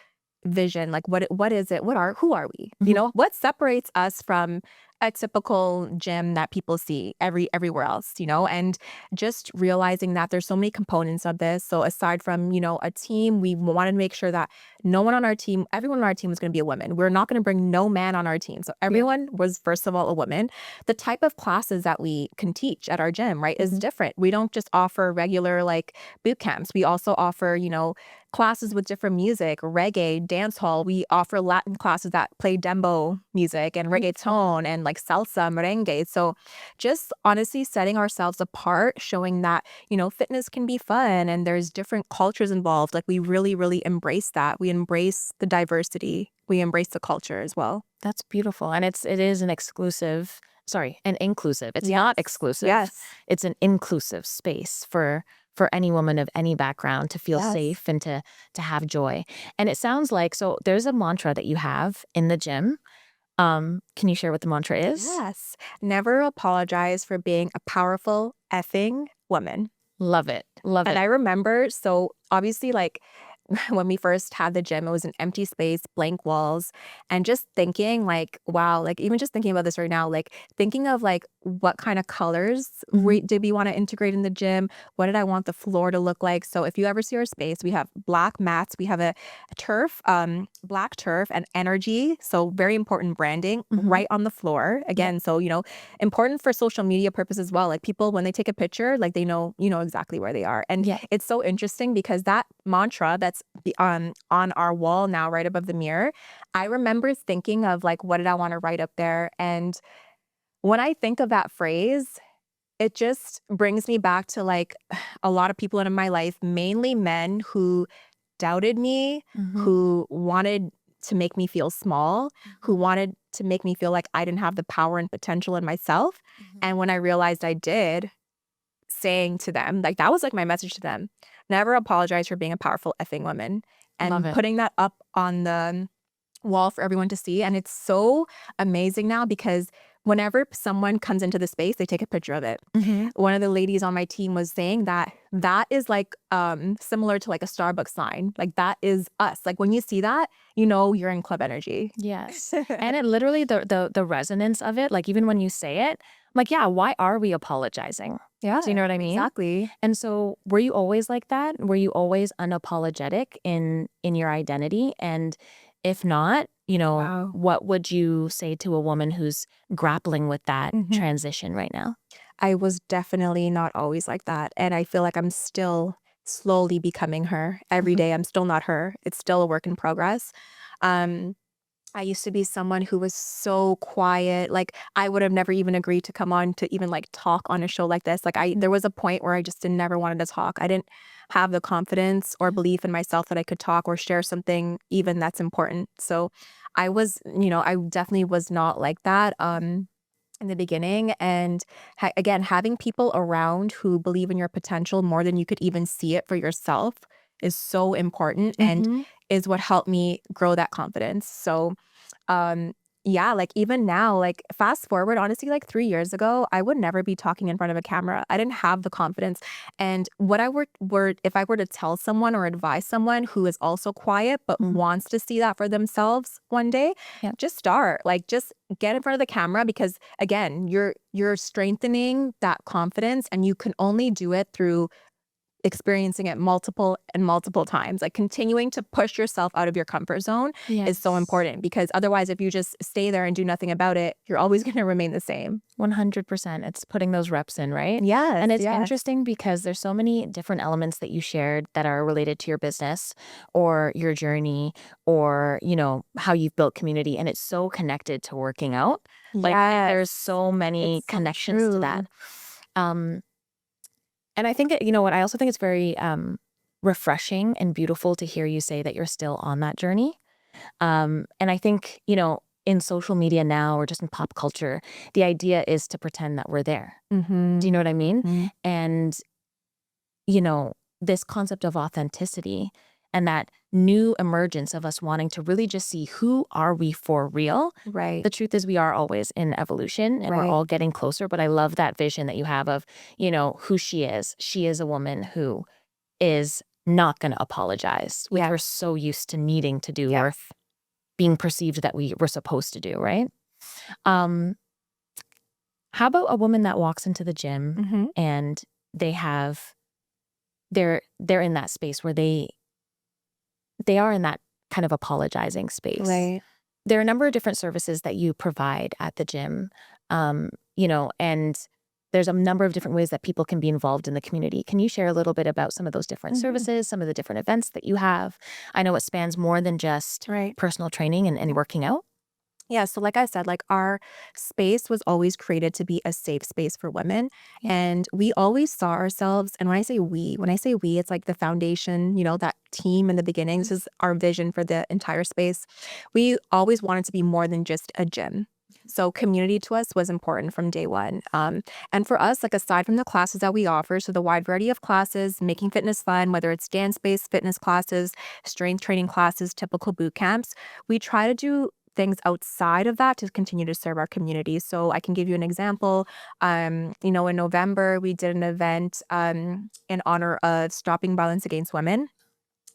vision. Like, what is it? Who are we? You know, what separates us from a typical gym that people see everywhere else, you know? And just realizing that there's so many components of this. So aside from, you know, a team, we wanted to make sure that everyone on our team was going to be a woman. We're not going to bring no man on our team. So everyone was, first of all, a woman. The type of classes that we can teach at our gym, right, is different. We don't just offer regular like boot camps. We also offer, you know, classes with different music, reggae, dance hall. We offer Latin classes that play dembo music and reggaeton and like salsa, merengue. So just honestly setting ourselves apart, showing that, you know, fitness can be fun and there's different cultures involved. Like, we really, really embrace that. We embrace the diversity. We embrace the culture as well.
That's beautiful. And it is an inclusive. It's not exclusive.
Yes.
It's an inclusive space for any woman of any background to feel safe and to have joy. And it sounds like, so there's a mantra that you have in the gym. Can you share what the mantra is?
Yes. Never apologize for being a powerful effing woman.
Love it. Love
And
it.
I remember, so obviously, like, when we first had the gym, it was an empty space, blank walls, and just thinking like, wow, like even just thinking about this right now, like thinking of like what kind of colors
Mhm.
did we want to integrate in the gym? What did I want the floor to look like? So if you ever see our space, we have black mats, we have a turf, black turf and energy. So very important branding
Mhm.
right on the floor.
Yep.
Again, so important for social media purposes as well. Like people, when they take a picture, like they know, exactly where they are. And
Yeah.
it's so interesting because that mantra that's on our wall now, right above the mirror, I remember thinking of like, what did I want to write up there? And when I think of that phrase, it just brings me back to like a lot of people in my life, mainly men who doubted me,
Mhm.
who wanted to make me feel small, who
Mhm.
wanted to make me feel like I didn't have the power and potential in myself.
Mhm.
And when I realized I did, saying to them, like that was like my message to them, never apologize for being a powerful effing woman,
Love
and
it.
putting that up on the wall for everyone to see. And it's so amazing now because whenever someone comes into the space, they take a picture of it.
Mhm.
One of the ladies on my team was saying that that is like similar to like a Starbucks sign. Like that is us. Like when you see that, you're in Club Energy.
Yes. And it literally the resonance of it, like even when you say it, I'm like, yeah, why are we apologizing? Do you
Yeah,
know what I mean?
exactly.
And so were you always like that? Were you always unapologetic in your identity? And if not,
Wow.
what would you say to a woman who's grappling with that
Mhm.
transition right now?
I was definitely not always like that. And I feel like I'm still slowly becoming her. Every
Mhm.
day, I'm still not her. It's still a work in progress. Um, I used to be someone who was so quiet. Like I would have never even agreed to come on to even like talk on a show like this. Like there
Mhm.
was a point where I just never wanted to talk. I didn't have the confidence or
Yeah.
belief in myself that I could talk or share something even that's important. So I definitely was not like that. In the beginning, and again, having people around who believe in your potential more than you could even see it for yourself is so important and
Mhm.
is what helped me grow that confidence. So um, yeah, like even now, like fast forward, honestly, like 3 years ago, I would never be talking in front of a camera. I didn't have the confidence. And what I were if I were to tell someone or advise someone who is also quiet but
Mhm.
wants to see that for themselves one day,
Yeah.
just start. Like just get in front of the camera because again, you're strengthening that confidence and you can only do it through experiencing it multiple and multiple times. Like continuing to push yourself out of your comfort zone is so
Yes.
important because otherwise, if you just stay there and do nothing about it, you're always going to remain the same.
100%. It's putting those reps in, right?
Yes,
And it's
yes.
interesting because there's so many different elements that you shared that are related to your business or your journey or, how you've built community. And it's so connected to working out. Like there's
Yes.
so many
It's so
connections to that.
true.
Um, and I think, you know what, I also think it's very refreshing and beautiful to hear you say that you're still on that journey. And I think, in social media now or just in pop culture, the idea is to pretend that we're there. Do you know
Mm-hmm.
what I mean?
Hmm.
And, this concept of authenticity and that new emergence of us wanting to really just see who are we for real.
Right.
The truth is we are always in evolution and we're
Right.
all getting closer. But I love that vision that you have of, who she is. She is a woman who is not going to apologize with her
Yes.
so used to needing to do or
Yes.
being perceived that we were supposed to do, right? Um, how about a woman that walks into the gym
Mm-hmm.
and they have they're in that space where they are in that kind of apologizing space.
Right.
There are a number of different services that you provide at the gym, and there's a number of different ways that people can be involved in the community. Can you share a little bit about some of those different
Mm-hmm.
services, some of the different events that you have? I know it spans more than just
Right.
personal training and working out.
Yeah, so like I said, like our space was always created to be a safe space for women.
Yeah.
And we always saw ourselves, and when I say we, it's like the foundation, that team in the beginning. This is our vision for the entire space. We always wanted to be more than just a gym. So community to us was important from day one. And for us, like aside from the classes that we offer, so the wide variety of classes, making fitness fun, whether it's dance-based fitness classes, strength training classes, typical boot camps, we try to do things outside of that to continue to serve our community. So I can give you an example. In November, we did an event in honor of stopping violence against women.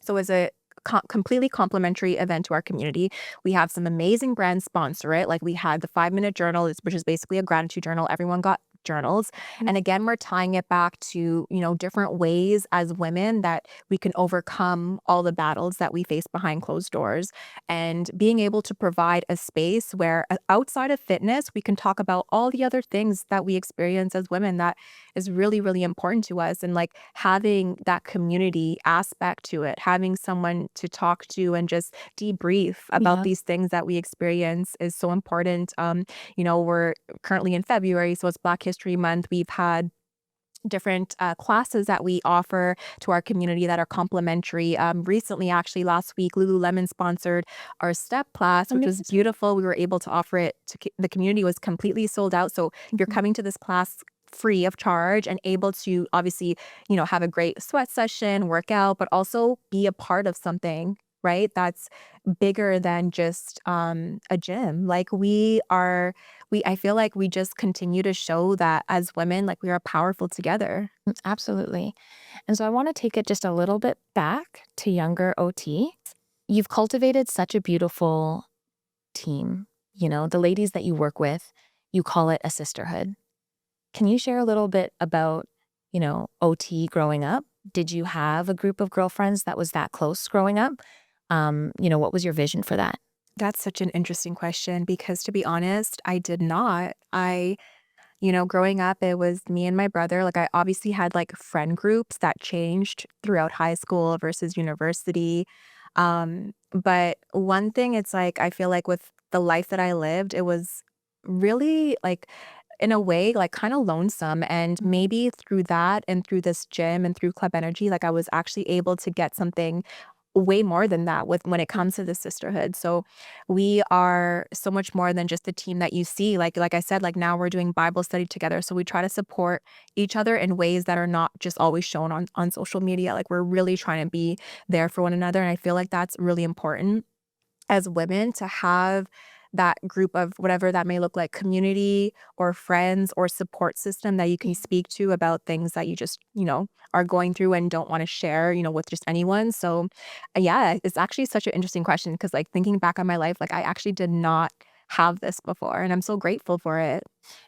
So it was a completely complimentary event to our community. We have some amazing brands sponsor it. Like we had the 5-minute journal, which is basically a gratitude journal. Everyone got journals. And again, we're tying it back to, different ways as women that we can overcome all the battles that we face behind closed doors, and being able to provide a space where outside of fitness, we can talk about all the other things that we experience as women that is really, really important to us. And like having that community aspect to it, having someone to talk to and just debrief about
Yeah.
these things that we experience is so important. We're currently in February, so it's Black History Month. We've had different classes that we offer to our community that are complimentary. Recently, actually, last week, Lululemon sponsored our step class, which was
Amazing.
beautiful. We were able to offer it to the community. Was completely sold out. So you're
Mhm.
coming to this class free of charge and able to obviously, have a great sweat session, work out, but also be a part of something, right? That's bigger than just a gym. Like I feel like we just continue to show that as women, like we are powerful together.
Absolutely. And so I want to take it just a little bit back to younger OT. You've cultivated such a beautiful team. The ladies that you work with, you call it a sisterhood. Can you share a little bit about, OT growing up? Did you have a group of girlfriends that was that close growing up? What was your vision for that?
That's such an interesting question because to be honest, I did not. Growing up, it was me and my brother. Like I obviously had like friend groups that changed throughout high school versus university. But one thing it's like I feel like with the life that I lived, it was really like in a way like kind of lonesome, and maybe through that and through this gym and through Club Energy, like I was actually able to get something way more than that with when it comes to the sisterhood. So we are so much more than just the team that you see. Like I said, like now we're doing Bible study together. So we try to support each other in ways that are not just always shown on social media. Like we're really trying to be there for one another. And I feel like that's really important as women to have that group of whatever that may look like, community or friends or support system that you can speak to about things that you just, are going through and don't want to share, with just anyone. So, yeah, it's actually such an interesting question because, like, thinking back on my life, like, I actually did not have this before, and I'm so grateful for it.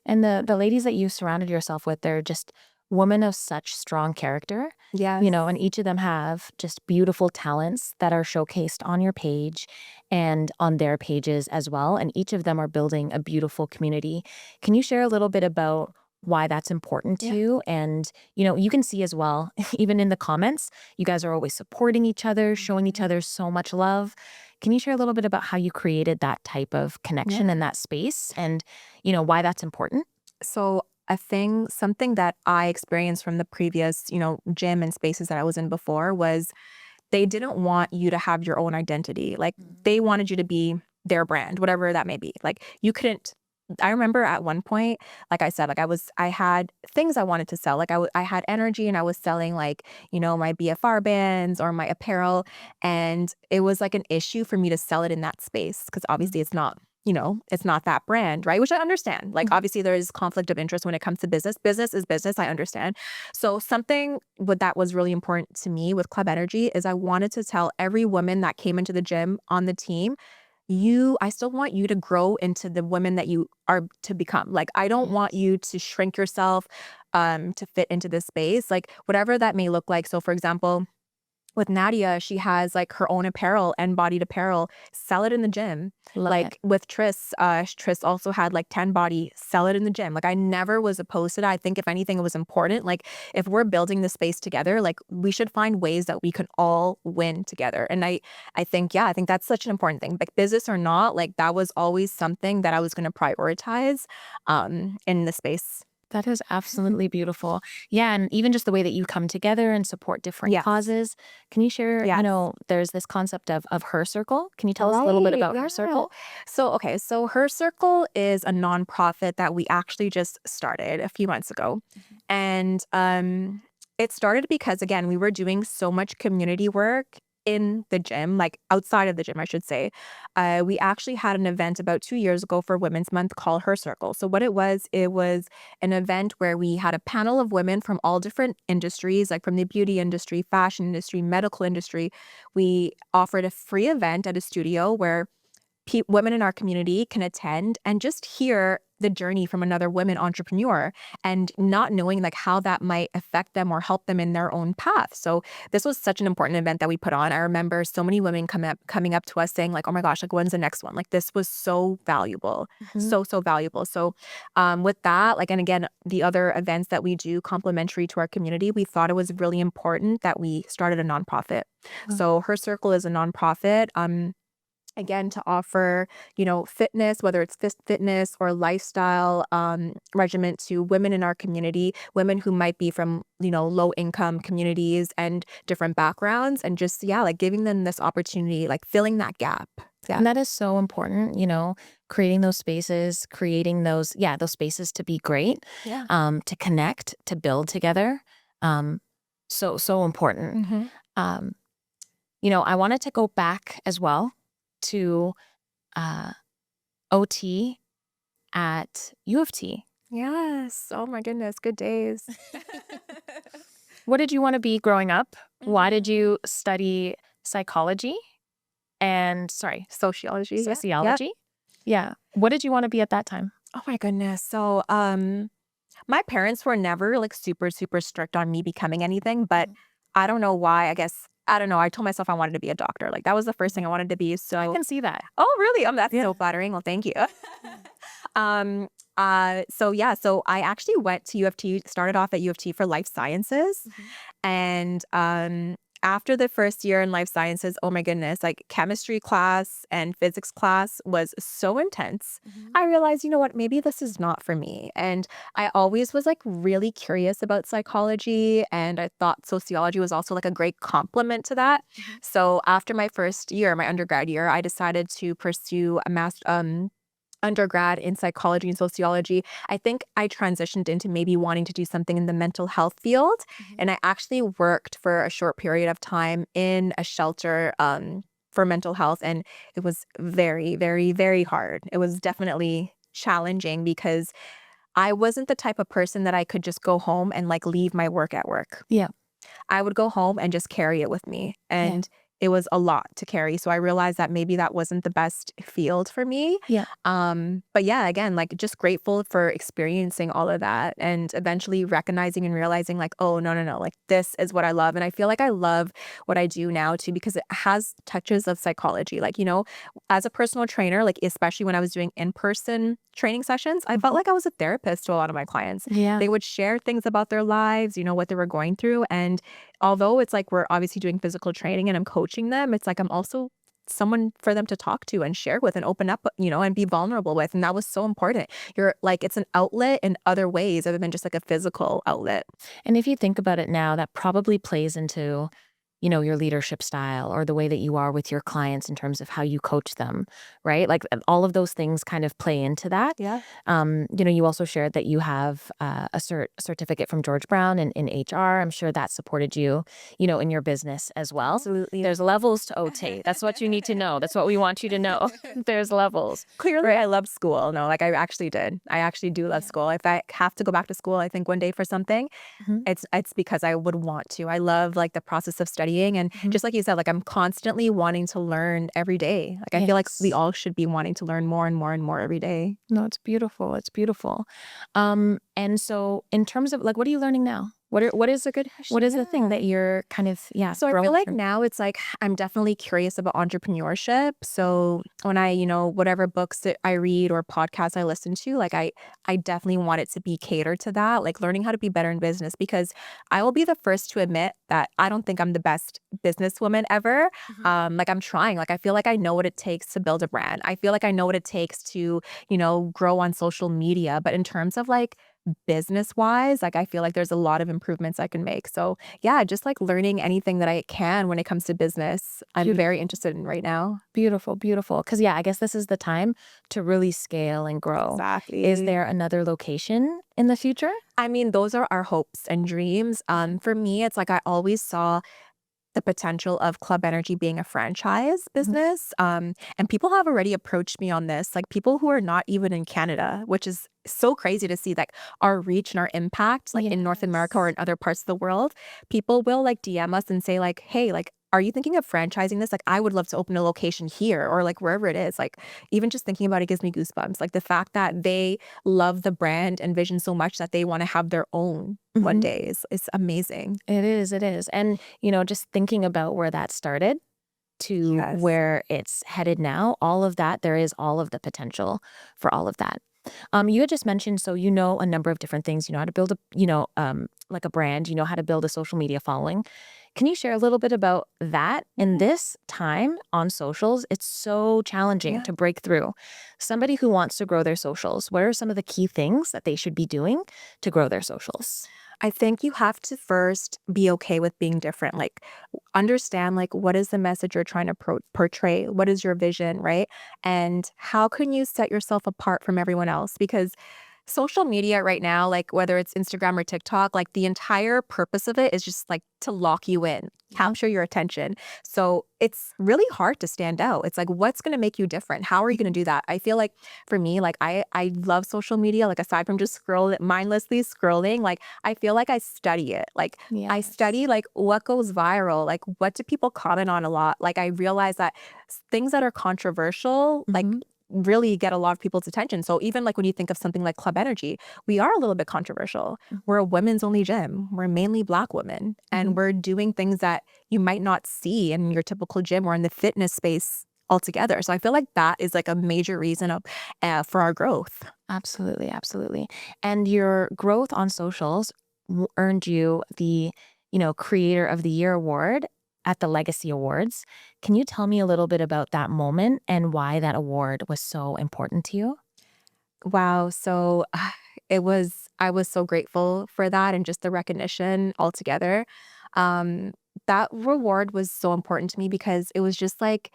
And the ladies that you surrounded yourself with, they're just women of such strong character,
Yes.
and each of them have just beautiful talents that are showcased on your page and on their pages as well. And each of them are building a beautiful community. Can you share a little bit about why that's important to
Yeah.
you? And, you can see as well, even in the comments, you guys are always supporting each other, showing each
Mhm.
other so much love. Can you share a little bit about how you created that type of connection
Yeah.
and that space and, why that's important?
So something that I experienced from the previous, gym and spaces that I was in before was they didn't want you to have your own identity. Like they wanted you to be their brand, whatever that may be. Like you couldn't. I remember at one point, like I said, like I had things I wanted to sell. Like I had energy and I was selling like, my BFR bands or my apparel. And it was like an issue for me to sell it in that space because obviously it's not that brand, right? Which I understand. Like
Mhm.
obviously there is conflict of interest when it comes to business. Business is business. I understand. So something that was really important to me with Club Energy is I wanted to tell every woman that came into the gym on the team, I still want you to grow into the women that you are to become. Like I don't want
Yes.
you to shrink yourself to fit into this space, like whatever that may look like. So for example, with Nadia, she has like her own apparel and bodied apparel. Sell it in the gym.
Love it.
Like with Tris also had like 10 body, sell it in the gym. Like I never was opposed to that. I think if anything, it was important. Like if we're building the space together, like we should find ways that we can all win together. And I think, yeah, I think that's such an important thing. Like business or not, like that was always something that I was going to prioritize in the space.
That is absolutely beautiful. Yeah, and even just the way that you come together and support different
Yes.
causes. Can you share,
Yes.
there's this concept of Her Circle. Can you tell us a little bit
Right.
about Her
Yeah.
Circle?
So, okay. So, Her Circle is a nonprofit that we actually just started a few months ago.
Mhm.
And it started because, again, we were doing so much community work in the gym, like outside of the gym, I should say. We actually had an event about 2 years ago for Women's Month called Her Circle. So what it was an event where we had a panel of women from all different industries, like from the beauty industry, fashion industry, medical industry. We offered a free event at a studio where women in our community can attend and just hear the journey from another women entrepreneur, and not knowing like how that might affect them or help them in their own path. So this was such an important event that we put on. I remember so many women coming up to us saying like, oh my gosh, like when's the next one? Like this was so valuable, so valuable. So with that, like, and again, the other events that we do complimentary to our community, we thought it was really important that we started a nonprofit. So Her Circle is a nonprofit. Again, to offer, fitness, whether it's fitness or lifestyle regimen to women in our community, women who might be from, low income communities and different backgrounds, and just, like giving them this opportunity, like filling that gap. Yeah.
And that is so important, creating those spaces, creating those spaces to be great,
Yeah.
to connect, to build together. So important. Um, I wanted to go back as well to OT at U of T.
Yes. Oh my goodness. Good days.
What did you want to be growing up? Why did you study psychology and
Sociology. Yeah.
sociology? Yeah. What did you want to be at that time?
Oh my goodness. So, my parents were never like super, super strict on me becoming anything, but I don't know why. I don't know. I told myself I wanted to be a doctor. Like that was the first thing I wanted to be. So
I can see that.
oh, really? That's
Yeah.
so flattering. Well, thank you. So I actually went to U of T, started off at U of T for life sciences. And after the first year in life sciences, oh my goodness, like chemistry class and physics class was so intense. I realized, you know what, maybe this is not for me. And I always was like really curious about psychology, and I thought sociology was also like a great complement to that. So after my first year, my undergrad year, I decided to pursue a undergrad in psychology and sociology. I think I transitioned into maybe wanting to do something in the mental health field. And I actually worked for a short period of time in a shelter for mental health. And it was very, very, very hard. It was definitely challenging because I wasn't the type of person that I could just go home and like leave my work at work.
Yeah.
I would go home and just carry it with me. And it was a lot to carry. So I realized that maybe that wasn't the best field for me.
Yeah.
But yeah, again, like just grateful for experiencing all of that and eventually recognizing and realizing like, oh, no, like this is what I love. And I feel like I love what I do now too, because it has touches of psychology. Like, as a personal trainer, like especially when I was doing in-person training sessions, I felt like I was a therapist to a lot of my clients.
Yeah.
They would share things about their lives, what they were going through. And although it's like we're obviously doing physical training and I'm coaching them, it's like I'm also someone for them to talk to and share with and open up, and be vulnerable with. And that was so important. You're like, it's an outlet in other ways other than just like a physical outlet.
And if you think about it now, that probably plays into, your leadership style or the way that you are with your clients in terms of how you coach them, right? Like all of those things kind of play into that.
Yeah.
You also shared that you have a certificate from George Brown in HR. I'm sure that supported you, in your business as well.
Absolutely.
There's levels to OT. That's what you need to know. That's what we want you to know. There's levels.
Clearly, I love school. No, like I actually did. I actually do love school. If I have to go back to school, I think one day for something, it's because I would want to. I love like the process of studying. And just like you said, like I'm constantly wanting to learn every day. Like I feel like we all should be wanting to learn more and more and more every day.
No, it's beautiful. It's beautiful. And so in terms of like, what are you learning now? What is the thing that you're kind of,
So I feel like now it's like, I'm definitely curious about entrepreneurship. So when I, whatever books that I read or podcasts I listen to, like I definitely want it to be catered to that, like learning how to be better in business, because I will be the first to admit that I don't think I'm the best businesswoman ever. Like I'm trying, like I feel like I know what it takes to build a brand. I feel like I know what it takes to, grow on social media. But in terms of like business wise, like I feel like there's a lot of improvements I can make. So yeah, just like learning anything that I can when it comes to business, I'm very interested in right now.
Beautiful. Because I guess this is the time to really scale and grow.
Exactly.
Is there another location in the future?
I mean, those are our hopes and dreams. For me, it's like I always saw the potential of Club Enhergy being a franchise business. And people have already approached me on this, like people who are not even in Canada, which is so crazy to see, like our reach and our impact, like in North America or in other parts of the world. People will like DM us and say like, hey, like, are you thinking of franchising this? Like, I would love to open a location here or like wherever it is. Like, even just thinking about it gives me goosebumps. Like the fact that they love the brand and vision so much that they want to have their own one day is amazing.
It is, it is. And, just thinking about where that started to
Yes.
where it's headed now, all of that, there is all of the potential for all of that. You had just mentioned, so a number of different things. You know how to build like a brand. You know how to build a social media following. Can you share a little bit about that? In this time on socials, it's so challenging
Yeah.
to break through. Somebody who wants to grow their socials, what are some of the key things that they should be doing to grow their socials?
I think you have to first be okay with being different. Like, understand like what is the message you're trying to portray? What is your vision, right? And how can you set yourself apart from everyone else? Because social media right now, like whether it's Instagram or TikTok, like the entire purpose of it is just like to lock you in, capture your attention. So it's really hard to stand out. It's like, what's going to make you different? How are you going to do that? I feel like for me, like I love social media. Like aside from just mindlessly scrolling, like I feel like I study it. Like I study like what goes viral, like what do people comment on a lot. Like I realize that things that are controversial, like really get a lot of people's attention. So even like when you think of something like Club Enhergy, we are a little bit controversial. We're a women's only gym. We're mainly Black women. And we're doing things that you might not see in your typical gym or in the fitness space altogether. So I feel like that is like a major reason of for our growth.
Absolutely, absolutely. And your growth on socials earned you the, Creator of the Year award at the Legacy Awards. Can you tell me a little bit about that moment and why that award was so important to you?
Wow. So I was so grateful for that and just the recognition altogether. Um, that reward was so important to me because it was just like,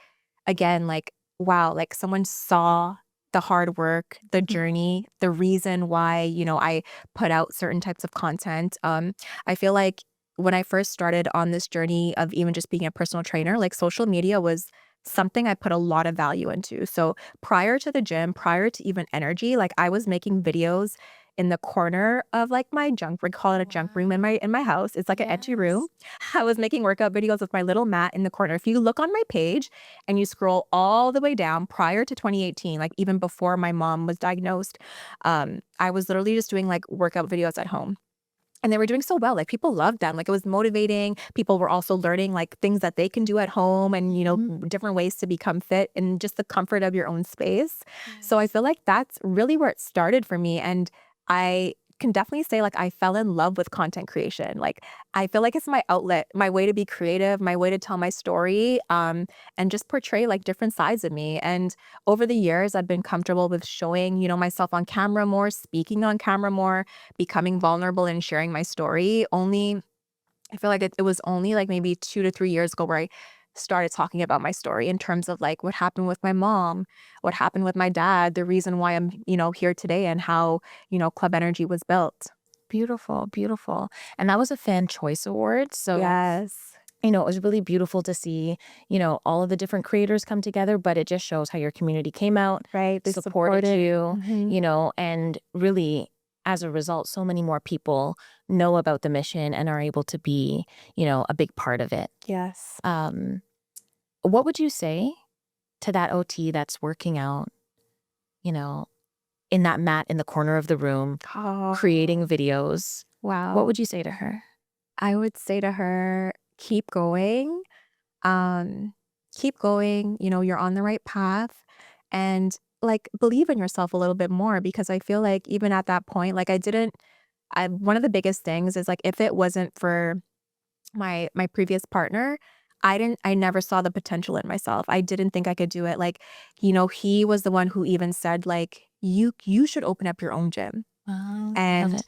again, like, wow, like someone saw the hard work, the journey, the reason why, I put out certain types of content. I feel like when I first started on this journey of even just being a personal trainer, like social media was something I put a lot of value into. So prior to the gym, prior to even energy, like I was making videos in the corner of like my junk, we call it a junk room in my house. It's like an empty room. I was making workout videos with my little mat in the corner. If you look on my page and you scroll all the way down prior to 2018, like even before my mom was diagnosed, I was literally just doing like workout videos at home. And they were doing so well. Like people loved them. Like it was motivating. People were also learning like things that they can do at home and, different ways to become fit in just the comfort of your own space. So I feel like that's really where it started for me. And I can definitely say like I fell in love with content creation. Like I feel like it's my outlet, my way to be creative, my way to tell my story, and just portray like different sides of me. And over the years, I've been comfortable with showing, myself on camera more, speaking on camera more, becoming vulnerable and sharing my story. I feel like it was only like maybe 2 to 3 years ago where I started talking about my story in terms of like what happened with my mom, what happened with my dad, the reason why I'm, here today and how, Club Enhergy was built.
Beautiful, beautiful. And that was a fan choice award. So,
Yes.
it was really beautiful to see, all of the different creators come together, but it just shows how your community came out,
Right. They
supported you,
Mhm.
and really, as a result, so many more people know about the mission and are able to be, a big part of it.
Yes.
Um, what would you say to that OT that's working out, you know, in that mat in the corner of the room,
Oh,
creating videos? What
wow.
would you say to her?
I would say to her, keep going. Um, keep going. You're on the right path. And like believe in yourself a little bit more because I feel like even at that point, like one of the biggest things is like if it wasn't for my previous partner, I never saw the potential in myself. I didn't think I could do it. Like, he was the one who even said like you should open up your own gym.
Oh, love
And
it.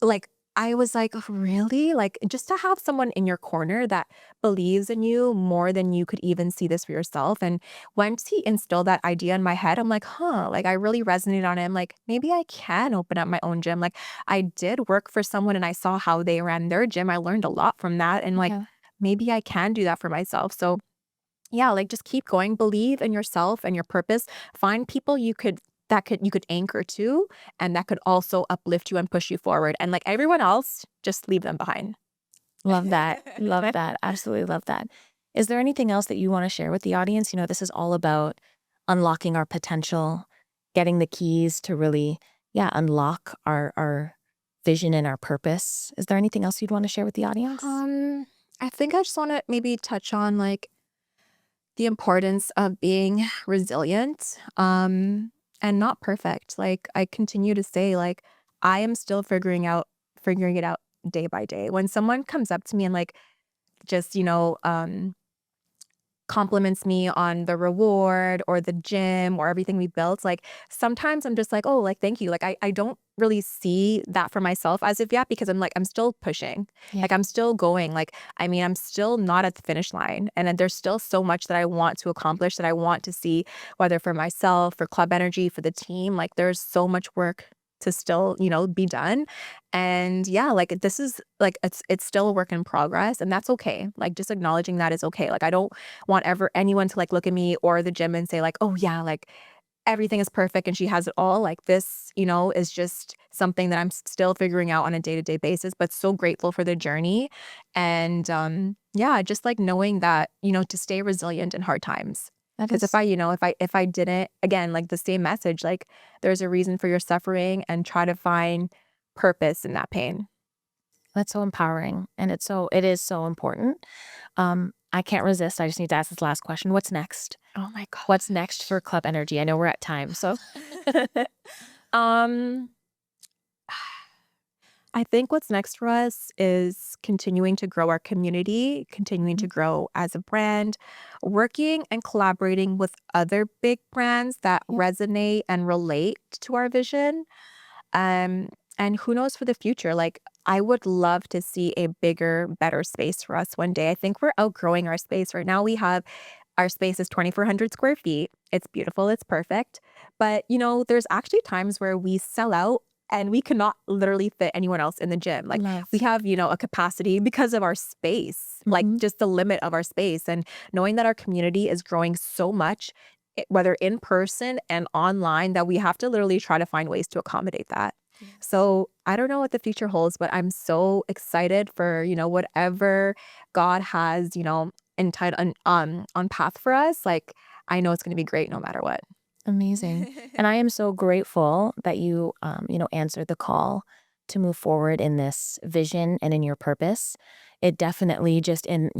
like I was like, "Oh, really?" Like just to have someone in your corner that believes in you more than you could even see this for yourself. And once he instilled that idea in my head, I'm like, huh, like I really resonated on it. I'm like, maybe I can open up my own gym. Like I did work for someone and I saw how they ran their gym. I learned a lot from that. And like
Okay.
maybe I can do that for myself. So yeah, like just keep going, believe in yourself and your purpose. Find people you could anchor to and that could also uplift you and push you forward. And like everyone else, just leave them behind.
Love that. Love that. Absolutely love that. Is there anything else that you want to share with the audience? This is all about unlocking our potential, getting the keys to really, yeah, unlock our vision and our purpose. Is there anything else you'd want to share with the audience?
I think I just want to maybe touch on like the importance of being resilient, and not perfect. Like I continue to say, like I am still figuring it out day by day. When someone comes up to me and like just, compliments me on the reward or the gym or everything we built, like sometimes I'm just like, oh, like thank you. Like I don't really see that for myself as of yet because I'm like, I'm still pushing.
Yeah.
Like I'm still going. Like, I mean, I'm still not at the finish line. And then there's still so much that I want to accomplish that I want to see, whether for myself, for Club Energy, for the team. Like there's so much work to still, be done. And yeah, like this is like it's still a work in progress and that's okay. Like just acknowledging that is okay. Like I don't want ever anyone to like look at me or the gym and say like, oh yeah, like everything is perfect and she has it all. Like this, is just something that I'm still figuring out on a day-to-day basis, but so grateful for the journey. And yeah, just like knowing that, to stay resilient in hard times.
That
Because
is
if I didn't, again, like the same message, like there's a reason for your suffering and try to find purpose in that pain.
That's so empowering. And it is so important. I can't resist. I just need to ask this last question. What's next?
Oh my God.
What's next for Club Energy? I know we're at time. So
Um, I think what's next for us is continuing to grow our community, continuing to grow as a brand, working and collaborating with other big brands that
yeah.
resonate and relate to our vision. Um, and who knows for the future? Like, I would love to see a bigger, better space for us one day. I think we're outgrowing our space. Right now, our space is 2,400 square feet. It's beautiful, it's perfect. But, there's actually times where we sell out and we cannot literally fit anyone else in the gym. Like
Love.
we have, a capacity because of our space, like
Mhm.
just the limit of our space. And knowing that our community is growing so much, whether in person and online, that we have to literally try to find ways to accommodate that.
Yes.
So I don't know what the future holds, but I'm so excited for, whatever God has, entitled on path for us. Like I know it's gonna be great no matter what.
Amazing. And I am so grateful that you, answered the call to move forward in this vision and in your purpose. It definitely just in,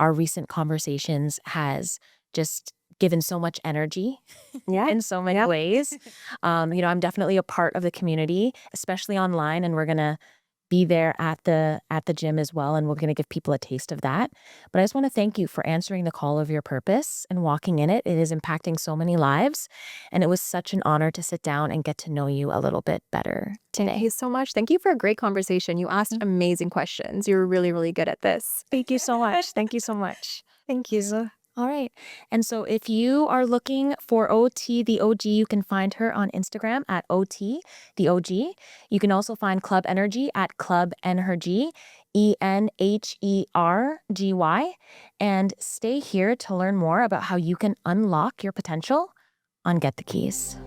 our recent conversations has just given so much energy
Yeah.
in so many
Yep.
ways. I'm definitely a part of the community, especially online, and we're gonna be there at the gym as well, and we're gonna give people a taste of that. But I just want to thank you for answering the call of your purpose and walking in it. It is impacting so many lives, and it was such an honor to sit down and get to know you a little bit better
Thank
today.
you so much. Thank you for a great conversation. You asked amazing questions. You were really, really good at this.
Thank you so much. Thank you so much.
Thank you.
All right. And so if you are looking for OT the OG, you can find her on Instagram at OT the OG. You can also find Club Energy at Club Enhergy, Enhergy. And stay here to learn more about how you can unlock your potential on Get the Keys.